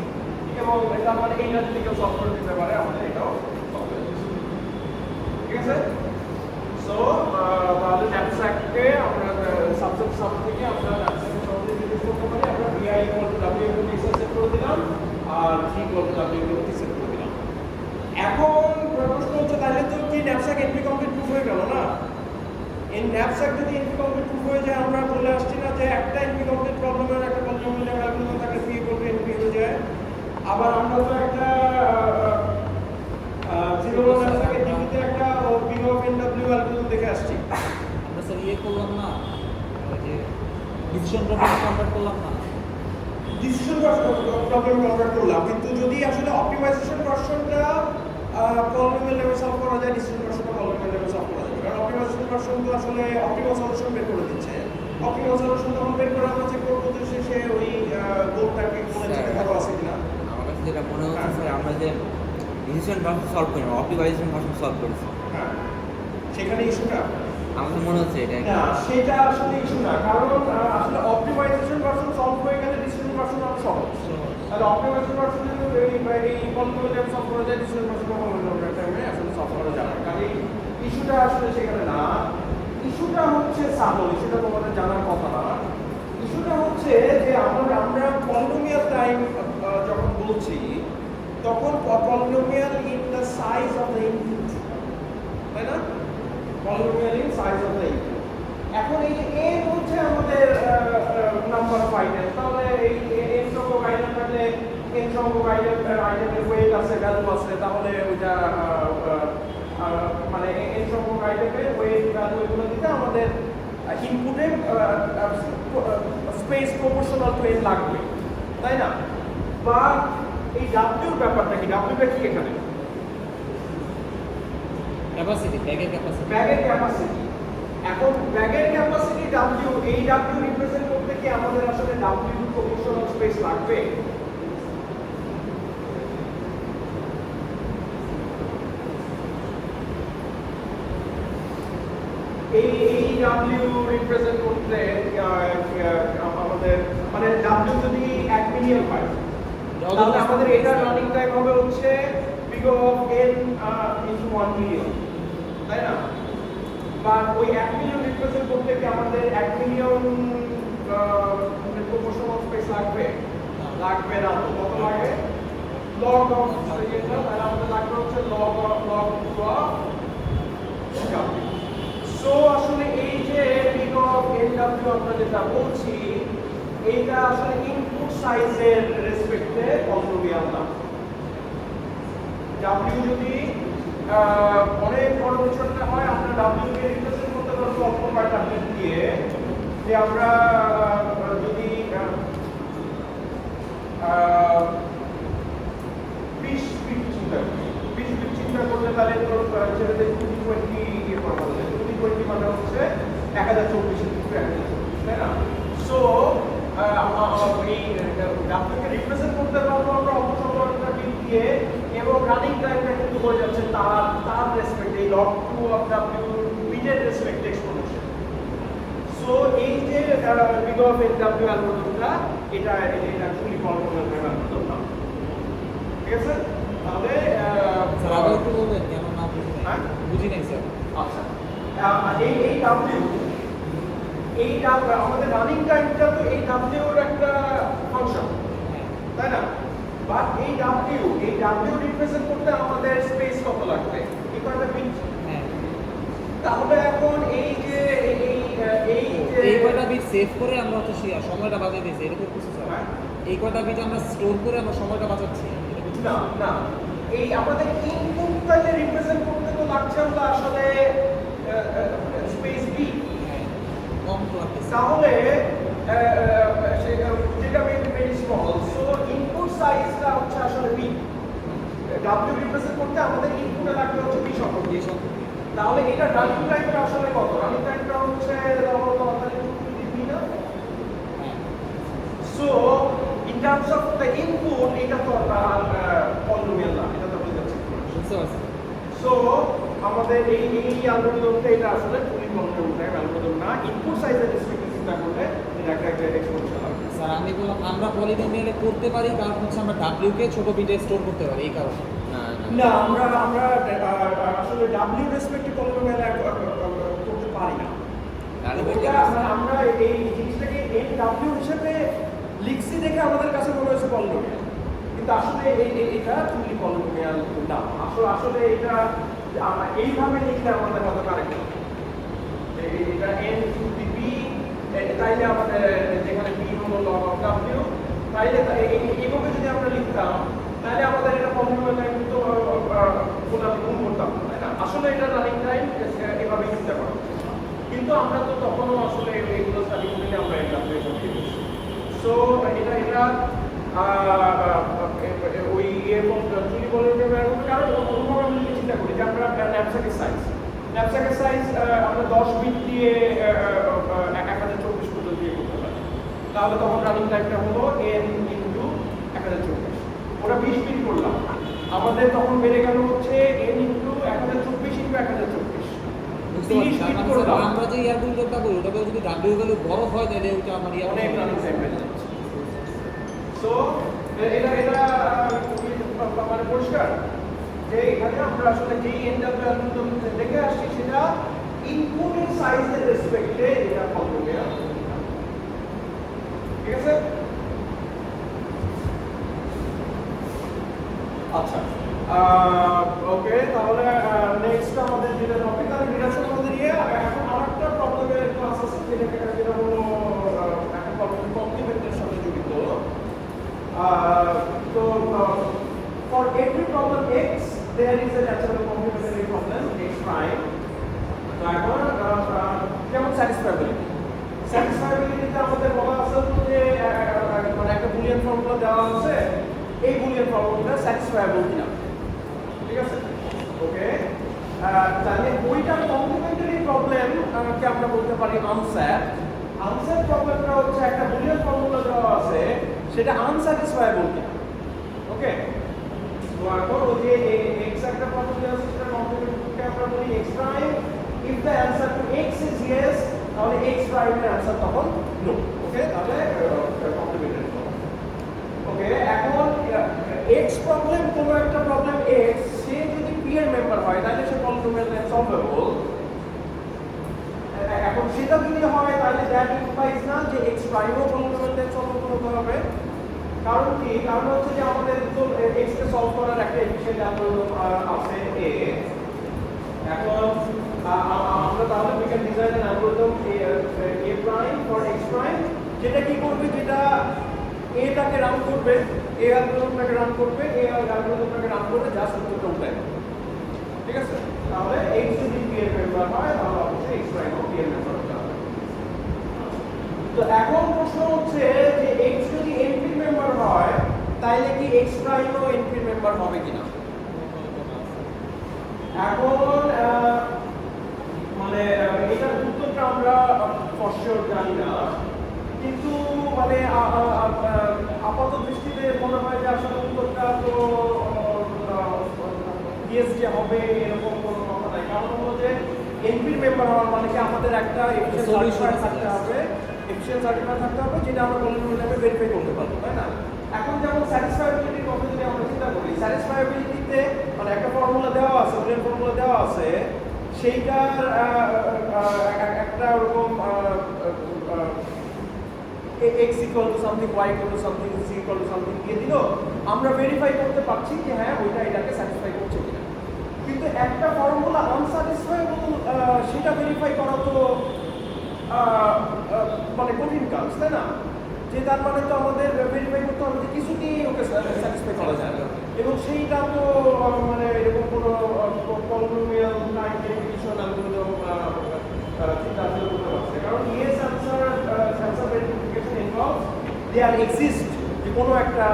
এবং এটা মানে এইটা যদি কেউ সলভ করে দিতে পারে আমাদের এটাও সলভ হয়ে যাবে। ঠিক আছে, সো তাহলে ন্যাপস্যাককে আমরা সাবজেক্ট সাম থেকে আমরা ন্যাপস্যাকের সহজে জিজ্ঞেস করতে পারি, আমরা VI equal to W equal to set করে দিলাম আর G equal to W equal to set করে দিলাম। এখন প্রশ্ন হচ্ছে তাহলে তো কি ন্যাপস্যাক এনপি কমপ্লিট প্রুফ হয়ে গেল না? এই ন্যাপস্যাক যদি এনপি কমপ্লিট প্রুফ হয়ে যায়, আমরা বলে আসছি না যে একটা এনপি কমপ্লিট প্রবলেমের একটা পলিনোমিয়াল অ্যালগরিদম থাকে সি ইকুয়াল টু এনপি হয়ে যায়। আবার আমরা তো একটা জিরো ন্যাপস্যাকের ডিবিতে একটা বিগ অফ এনডব্লিউ অ্যালগরিদম দেখে আসছি। আমরা স্যার করলাম না, ওই যে ডিসিশন প্রবলেম কনভার্ট করলাম না, ডিসিশন প্রবলেম কনভার্ট করলাম, কিন্তু যদি আসলে অপটিমাইজেশন ভার্সনটা পলিনোমিয়াল লেভেল সলভ করা যায়, ডিসিশন ভার্সনটা পলিনোমিয়াল লেভেল সলভ করা যাবে, কারণ অপটিমাইজেশন ভার্সন তো আসলে অপটিমাল সলিউশন বের করে দিচ্ছে। অপটিমাল সলিউশন তখন বের করে আমরা চেক করবো যে শেষে ওই গোলটাকে কোণের থেকে বড় আছে কিনা। আমার কাছে যেটা মনে হচ্ছে স্যার, আমরা যে ডিসিশন ফাংশন সলভ করি, অপটিমাইজেশন ফাংশন সলভ করেছি, হ্যাঁ সেখানে ইস্যুটা আমাদের মনে হচ্ছে এটা না, সেটা আসলে ইস্যু না, কারণ আসলে অপটিমাইজেশন ভার্সন সলভ হয়ে গেলে ডিসিশন ভার্সন আরো সহজ। তাহলে অপটিমাইজেশন ভার্সন যদি এই পলিনোমিয়াল সলভ করা যায়, ডিসিশন ভার্সন পলিনোমিয়াল টাইমে আসলে সলভ করা যাবে, কারণ ইস্যুটা আসলে সেখানে না। ইস্যুটা হচ্ছে সাবল, ইস্যুটা তোমাদের জানার কথা না। ইস্যুটা হচ্ছে যে আমরা পলিনোমিয়াল টাইম যখন বলছি তখন polynomial in the size of the input, তাই না? Polynomial in size of the input. এখন এই যে n হচ্ছে আমাদের নাম্বার অফ আইটেম, তাহলে এই n সংখ্যক আইটেম থাকলে n সংখ্যক আইটেমের ওয়েট আছে, ভ্যালু আছে, তাহলে ওইটা মানে n সংখ্যক আইটেমের ওয়েট ভ্যালু এগুলো দিতে আমাদের ইনপুটে স্পেস প্রপোর্শনাল টু n লাগবে, তাই না? বা এই W ব্যাপারটা কি, W টা কি এখানে? ক্যাপাসিটি, ব্যাগের ক্যাপাসিটি, ব্যাগের ক্যাপাসিটি। এখন ব্যাগের ক্যাপাসিটি W, এই W রিপ্রেজেন্ট করতে কি আমাদের আসলে W প্রপোর্শনাল স্পেস লাগবে? এই W রিপ্রেজেন্ট করতে আমাদের মানে W যদি 1 মিলিয়ন হয় তাহলে আমাদের এটা রানিং টাইম হবে হচ্ছে big of n into 1 million, তাই না? বা ওই 1 মিলিয়ন রিপ্রেজেন্ট করতে কি আমাদের 1 মিলিয়ন প্রপোর্শনাল স্পেস লাগবে? লাগবে না, তো কত লাগে? log of এটা তাহলে আমাদের লাগবে হচ্ছে log two of w। So আসলে এই যে big of nw আমরা যেটা বলছি এইটা আসলে ইনপুট সাইজের রেসপেক্টে পলিনোমিয়াল না। w যদি অনেক বড় কিছু একটা হয় আমরা w কে রিপ্রেজেন্ট করতে পারবো অল্প কয়টা বিট দিয়ে, যে আমরা যদি 20 বিট চিন্তা করি, 20 বিট চিন্তা করলে তাহলে ছেড়ে 220 ইয়ে করা হবে, 220 মানে হচ্ছে 1024 তাই না? সো এই w কে রিপ্রেজেন্ট করতে পারবো আমরা অল্প কয়টা বিট দিয়ে, এবং রানিং টাইমটা কিন্তু হয়ে যাচ্ছে তার রেসপেক্টে এই log 2 অফ w বিটের রেসপেক্টে এক্সপোনেনশিয়াল। সো এই যে big of nw অ্যালগরিদমটা এটা অ্যাকচুয়ালি পলিনোমিয়াল অ্যালগরিদম না। ঠিক আছে? তাহলে স্যার আবার একটু বলবেন কেন না বুঝি নাই? হ্যাঁ? বুঝি নাই স্যার। আচ্ছা এই w আমাদের রানিং টাইমটা তো এই w এর একটা ফাংশন তাই না? বাট এই w রিপ্রেজেন্ট করতে আমাদের স্পেস কত লাগবে? এই কয়টা বিট। হ্যাঁ। তাহলে এখন এই যে এই কয়টা বিট সেভ করে আমরা হচ্ছে সময়টা বাঁচিয়ে দিয়েছি এরকম কিছু স্যার? হ্যাঁ? এই কয়টা বিট আমরা স্টোর করে আমরা সময়টা বাঁচাচ্ছি এরকম কিছু? না এই আমাদের ইনপুটটাকে রিপ্রেজেন্ট করতে তো লাগছে হলো আসলে স্পেস বি। হ্যাঁ, কম তো লাগতেছে। তাহলে যেটা ভেরি স্মল, সো ইনপুট সাইজটা হচ্ছে আসলে বি। w রিপ্রেজেন্ট করতে আমাদের ইনপুটে লাগবে হচ্ছে বি সংখ্যক। এই সংখ্যা। তাহলে এটা রানিং টাইমটা আসলে কত? রানিং টাইমটা হচ্ছে বি না? হ্যাঁ। So in terms of the input এটা তো পলিনোমিয়াল না, এটা তো বুঝতে পারছি। বুঝতে পারছি। সো আমাদের এই অ্যালগরিদমটা এটা আসলে ফুলি পলিনোমিয়াল টাইপ অ্যালগরিদম না। ইনপুট সাইজের রেসপেক্টে চিন্তা করলে এটা একটা এক্সপোনেনশিয়াল হবে। স্যার আমি বললাম আমরা পলিনোমিয়ালে করতে পারি কারণ হচ্ছে আমরা w কে ছোট বিটে স্টোর করতে পারি এই কারণে। না আমরা আসলে w রেসপেক্টে পলিনোমিয়াল করতে পারি না। আমরা এই জিনিসটাকে nw হিসেবে লিখছি দেখে আমাদের কাছে মনে হয়েছে পলিনোমিয়াল, কিন্তু আসলে এটা ফুলি পলিনোমিয়াল না। আসলে এটা এইভাবে লিখলে আমাদের হতে পারে না। এটা n টু দি p, তাইলে আমাদের যেখানে p হলো log of w, তাইলে এইভাবে যদি আমরা লিখতাম তাহলে আমাদের এটা পলিনোমিয়াল টাইম তো গুণ করতাম না, তাই না? আসলে এটা রানিং টাইম এভাবে চিন্তা করা, কিন্তু আমরা তো তখনও আসলে এগুলো স্টাডি করিনি, আমরা এটা সো এটা ওই চুরি বলে কারণ অনুভব আমি যদি চিন্তা করি যে আমরা ন্যাপস্যাকের সাইজ আমরা 10 বিট দিয়ে 1024 পর্যন্ত দিয়ে করতে পারি, তাহলে তখন রানিং টাইমটা হলো n ইনটু 1024। ওটা 20 বিট করলাম, আমাদের তখন বেড়ে গেল হচ্ছে n ইনটু 1024 ইনটু 1024। বুঝতে পারছি। তার মানে স্যার আমরা যে অ্যালগরিদমটা করি ওটাতে যদি w ভ্যালু বড় হয় তাহলে ওটা আমার অনেক রানিং টাইম বেড়ে যাচ্ছে। সো এটা মানে পরিষ্কার যে এখানে আমরা আসলে যে nw অ্যালগরিদম দেখে আসছি সেটা ইনপুটের সাইজের রেসপেক্টে এটা পলিনোমিয়াল। ঠিক আছে? আচ্ছা ওকে, তাহলে নেক্সট আমাদের যেটা টপিক তাহলে ডিডাকশন আমাদের এখন আরেকটা প্রবলেমের ক্লাস আছে যেটা হলো একটা প্রবলেম কমপ্লিমেন্টের সাথে জড়িত। তো for every problem x there is a natural complementary problem x prime। তো এখন যেমন স্যাটিসফাইবিলিটিতে আমাদের বলা আছে যে মানে একটা বুলিয়ান ফর্মুলা দেওয়া আছে, এই বুলিয়ান ফর্মুলাটা স্যাটিসফাইবল কিনা। ঠিক আছে? ওকে, তাহলে ওইটা কমপ্লিমেন্টারি প্রবলেম কে আমরা বলতে পারি আনস্যাট। আনস্যাট প্রবলেমটা হচ্ছে একটা বুলিয়ান ফর্মুলা দেওয়া আছে সেটা আনস্যাটিসফাইবল কিনা। ওকে, তো এখন ওই যে x একটা প্রবলেম দেওয়া আছে সেটা কমপ্লিমেন্টারিকে আমরা বলি x prime. If the answer to x is yes তাহলে x প্রাইমের অ্যানসার তখন নো। ওকে, তাহলে কমপ্লিমেন্টারি প্রবলেম। ওকে, এখন x প্রবলেম কোনো একটা প্রবলেম x সে যদি p এর মেম্বার হয় তাহলে সে পলিনোমিয়াল টাইপ সলভেবল। এখন সেটা যদি হয় তাহলে দ্যাট ইমপ্লাইজ না যে x প্রাইমও পলিনোমিয়াল টাইপ সলভেবল হতে হবে। কারণ কি? কারণ হচ্ছে যে আমাদের তো x কে অ্যালগরিদম আছে এ, এখন আমরা তাহলে we can design an algorithm a prime for x prime, যেটা কি করবে, যেটা এটাকে রান করবে, এ অ্যালগরিদমটাকে রান করবে, এ অ্যালগরিদমটাকে রান করে জাস্ট উত্তরটা উঠায়। ঠিক আছে, তাহলে x যদি p এর মেম্বার হয় তাহলে অবশ্যই x prime ও p এর মেম্বার হতে হবে। তো এখন প্রশ্ন হচ্ছে যে x যদি np এর মেম্বার হয় তাহলে কি x prime ও np এর মেম্বার হবে কিনা। এখন মানে এটার উত্তরটা আমরা ফর শিওর জানি না, কিন্তু মানে আপাত দৃষ্টিতে মনে হয় যে আসলে উত্তরটা তো ইয়েস যে হবে এরকম কোনো কথা নাই। কারণ হলো যে এনপির মেম্বার হওয়ার মানে কি আমাদের একটা এফিশিয়েন্ট সার্টিফায়ার থাকতে হবে, এফিশিয়েন্ট সার্টিফায়ার থাকতে হবে, যেটা আমরা পলিনোমিয়ালে ভেরিফাই করতে পারবো, তাই না? এখন যেমন স্যাটিসফায়াবিলিটির কথা যদি আমরা চিন্তা করি, স্যাটিসফায়াবিলিটিতে মানে একটা ফর্মুলা দেওয়া আছে, বুলিয়ান ফর্মুলা দেওয়া আছে, সেইটার একটা ওরকম x equal to something, y equal to something, z equal to something দিয়ে দিল, আমরা ভেরিফাই করতে পারছি যে হ্যাঁ ওইটা এটাকে স্যাটিসফাই করছে কিনা। কিন্তু একটা ফর্মুলা আনস্যাটিসফাইবল, সেটা ভেরিফাই করা তো মানে কঠিন কাজ, তাই না? যে তার মানে তো আমাদের ভেরিফাই করতে হবে যে কিছুতেই ওকে স্যাটিসফাই করা যায় না, এবং সেইটা তো মানে এরকম কোনো পলিনোমিয়াল টাইম ভেরিফিকেশন অ্যালগরিদম চিন্তা আসলে করতে পারছে, কারণ yes answer verification involves there exist, যে কোনো একটা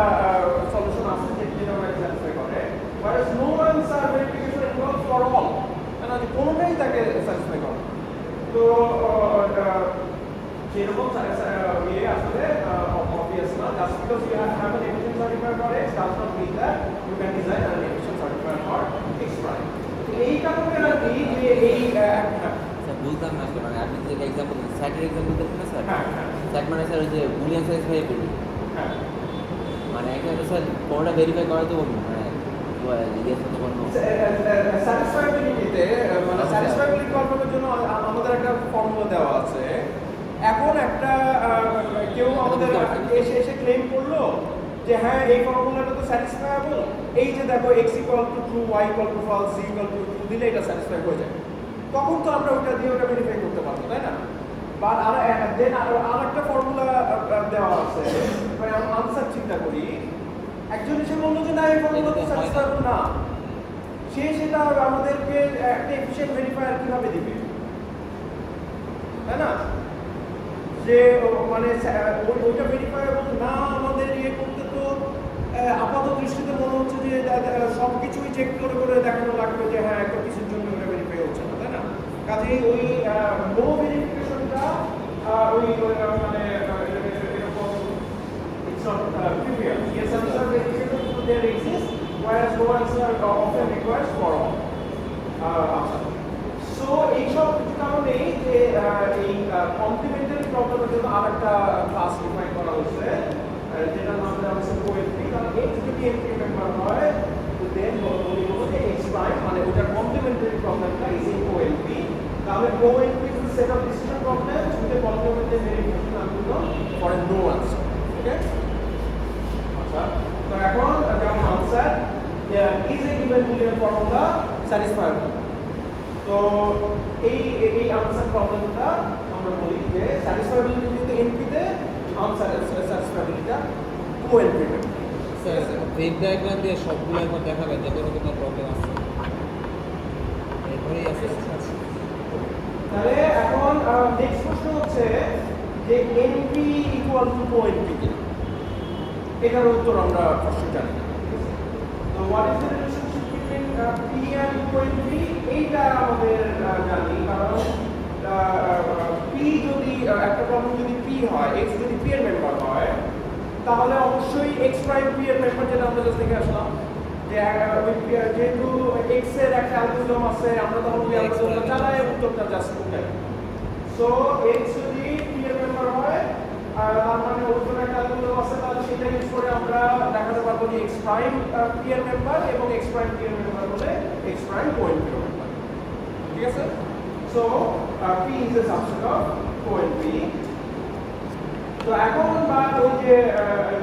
সলিউশন আছে যেটা ওরা স্যাটিসফাই করে, whereas no answer verification involves for all, না যে কোনোটাই তাকে স্যাটিসফাই করে। তো যেরকম ইয়ে আসলে obvious না, just because you have an efficient certifier for x does not mean that you can design an efficient certifier for x prime। তো এই কারণে আর কি যে এই স্যার বুঝলাম না আসলে, মানে আপনি যে এক্সাম্পল স্যাটের এক্সাম্পল দেখুন না স্যার, হ্যাঁ স্যাট মানে স্যার ওই যে বুলিয়ান সার্টিফাইবিলিটি, হ্যাঁ মানে একটা স্যার কোনটা ভেরিফাই করা তো মানে ইয়েস হতে কোনো স্যাটিসফাইবিলিটিতে মানে স্যাটিসফাইবিলিটি কনফার্মের জন্য আমাদের একটা ফর্মুলা দেওয়া আছে। এখন একটা কেউ আমাদের এসে ক্লেম করলো যে হ্যাঁ এই ফর্মুলাটা তো স্যাটিসফাইবল, এই যে দেখো x equal to true, y equal to false, z equal to true দিলে এটা স্যাটিসফাই হয়ে যায়, তখন তো আমরা ওটা দিয়ে ওটা ভেরিফাই করতে পারবো, তাই না? বা আর একটা ফর্মুলা দেওয়া আছে, মানে আনসার চিন্তা করি, একজন এসে বললো যে না এই ফর্মুলা তো স্যাটিসফাইবল না, সে সেটা আমাদেরকে একটা এফিশিয়েন্ট ভেরিফায়ার কিভাবে দিবে, তাই না? যে মানে ওইটা ভেরিফায়াবল না আমাদের ইয়ে করতে তো আপাত দৃষ্টিতে মনে হচ্ছে যে সব কিছুই চেক করে করে দেখানো লাগবে যে হ্যাঁ একটা কিছুর জন্য ওটা ভেরিফাই হচ্ছে না, তাই না? কাজেই ওই নো ভেরিফিকেশনটা ওই মানে এরকম it's not trivial. Yes, answer verification there exists, whereas no answer often requires for all. So এইসব কারণেই যে এই কমপ্লিমেন্টারি প্রবলেমের জন্য আরেকটা ক্লাস ডিফাইন করা হয়েছে, যেটার নাম দেওয়া হচ্ছে কোএনপি। কারণ এক্স যদি এনপি মেম্বার হয় তো দেন বলি হলো যে এক্স প্রাইম মানে ওটার কমপ্লিমেন্টারি প্রবলেমটা ইজ ইন কোএনপি। তাহলে coNP is set of decision problems with a complementary verification algorithm for a no answer. Okay, আচ্ছা, তো এখন যেমন answer is a given Boolean formula satisfiable, তো এই আনসার প্রবলেমটা আমরা বলি যে স্যাটিসফাইবিলিটি কিন্তু এনপিতে, আনসার স্যাটিসফাইবিলিটিটা কোএনপিতে। স্যার ফেক ডায়াগ্রাম দিয়ে সবগুলো একবার দেখাবেন যে কোনো কোনো প্রবলেম আছে, এরপরেই আছে। তাহলে এখন নেক্সট প্রশ্ন হচ্ছে যে এনপি ইকুয়াল টু কোএনপি কিনা, এটার উত্তর আমরা অবশ্যই জানি না। তো what is the relationship between P and coNP, এইটা আমাদের জানি, কারণ পি যদি একটা প্রবলেম যদি পি হয়, এক্স যদি পি এর মেম্বার হয়, তাহলে অবশ্যই এক্স প্রাইম পি এর মেম্বার, যেটা আমরা জাস্ট দেখে আসলাম যে যেহেতু এক্স এর একটা অ্যালগরিদম আছে, আমরা তখন ওই অ্যালগরিদমটা চালাই উত্তরটা জাস্ট উঠাই। সো এক্স যদি পি এর মেম্বার হয়, তার মানে ওর জন্য একটা অ্যালগরিদম আছে, তাহলে সেটা ইউজ করে আমরা দেখাতে পারবো যে এক্স প্রাইম পি এর মেম্বার এবং এক্স প্রাইম পি এর মেম্বার হলে এক্স প্রাইম কোএনপি এর মেম্বার। ঠিক আছে? So P is a subset of coNP. তো এখন বা ওই যে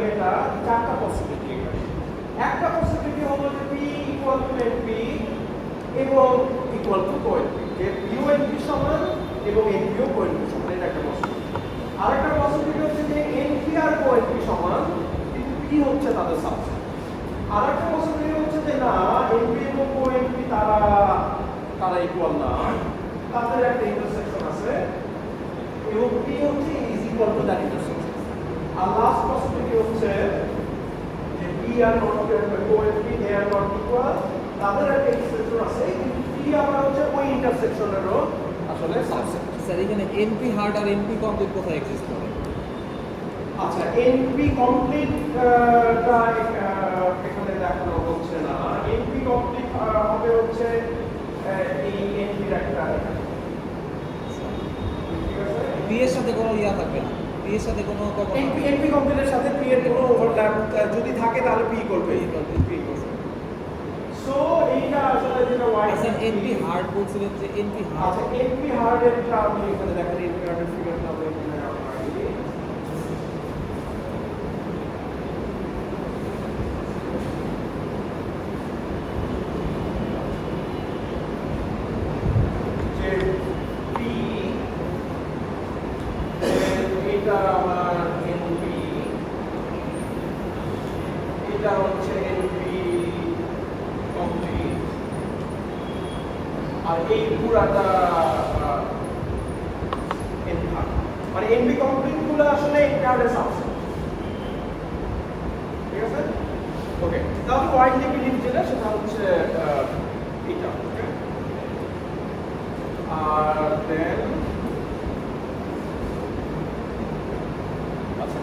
এটা চারটা পসিবিলিটি, একটা পসিবিলিটি হলো যে P equal equal to NP এবং ইকুয়াল টু কোএনপি, যে পিও এনপি সমান এবং এনপিও কোএনপি সমান, এটা একটা পসিবিলিটি। আরেকটা পসিবিলিটি হচ্ছে যে এনপি আর কোএনপি সমান কিন্তু পি হচ্ছে তাদের সাবসেট। আরেকটা পসিবিলিটি হচ্ছে যে না, এনপি এবং কোএনপি তারা ইকুয়াল না, তাদের একটা ইন্টারসেকশন আছে এবং পি হচ্ছে is equal to that intersection. আর লাস্ট পসিবিলিটি হচ্ছে যে P are not coNP they are not equal, তাদের একটা ইন্টারসেকশন আছে কিন্তু পি আবার হচ্ছে ওই ইন্টারসেকশনেরও আসলে সাবসেট। স্যার এখানে এনপি হার্ড আর এনপি কমপ্লিট কোথায় এক্সিস্ট করে? আচ্ছা, এনপি কমপ্লিট এখানে দেখানো হচ্ছে না। এনপি কমপ্লিট হবে হচ্ছে এই এনপির একটা, ঠিক আছে? পি এর সাথে কোনো ইয়া থাকবে না, পি এর সাথে কোনো এনপি কমপ্লিটের সাথে পি এর কোনো ওভারল্যাপ যদি থাকে তাহলে পি করবে, পি করবে। সো এইটা আসলে যেটা ওয়াই স্যার এনপি হার্ড বলছিলেন যে এনপি হার্ড, আচ্ছা, এনপি হার্ডের আমি এখানে দেখেন এনপি হার্ডের ফিগারটা আমি এখানে রাখি। যে পি এটা আমার এনপি, এটা হচ্ছে এনপি কমপ্লিট, আর এই পুরাটা এনপি হার্ড। মানে এনপি কমপ্লিট গুলো আসলে এনপি হার্ডের সাবসেট, ঠিক আছে? ওকে, তাহলে ওয়াইডলি বিলিভ যেটা সেটা হচ্ছে এটা, ওকে? আর দেন আচ্ছা,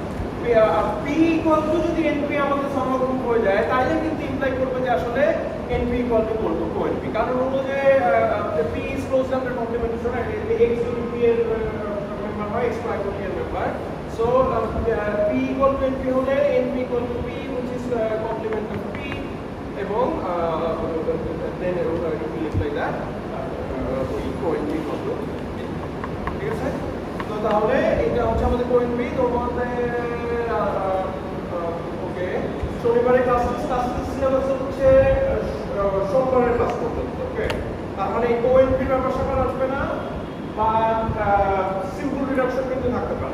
পি ইকুয়াল টু যদি এনপি আমাদের সমগ্র হয়ে যায় তাহলে কিন্তু ইমপ্লাই করবে যে আসলে এনপি ইকুয়াল টু কোএনপি, কারণ হলো যে P is closed under complementation, X যদি পি এর মেম্বার হয়, এক্স ওয়াই পি এর member. So P equal to NP হলে NP equal to P which is complement of P, এবং দেন ইমপ্লাই দ্যাট ওই কোএনপি ইকুয়াল টু, ঠিক আছে? তো তাহলে এটা হচ্ছে আমাদের কোএনপি। তোমাদের ওকে, শনিবারের ক্লাস সিলেবাস হচ্ছে সোমবারের ক্লাস পর্যন্ত, ওকে? তার মানে কোএনপি ব্যাপার স্যাপার আসবে না, বা সিম্পল রিডাকশন কিন্তু থাকতে পারে।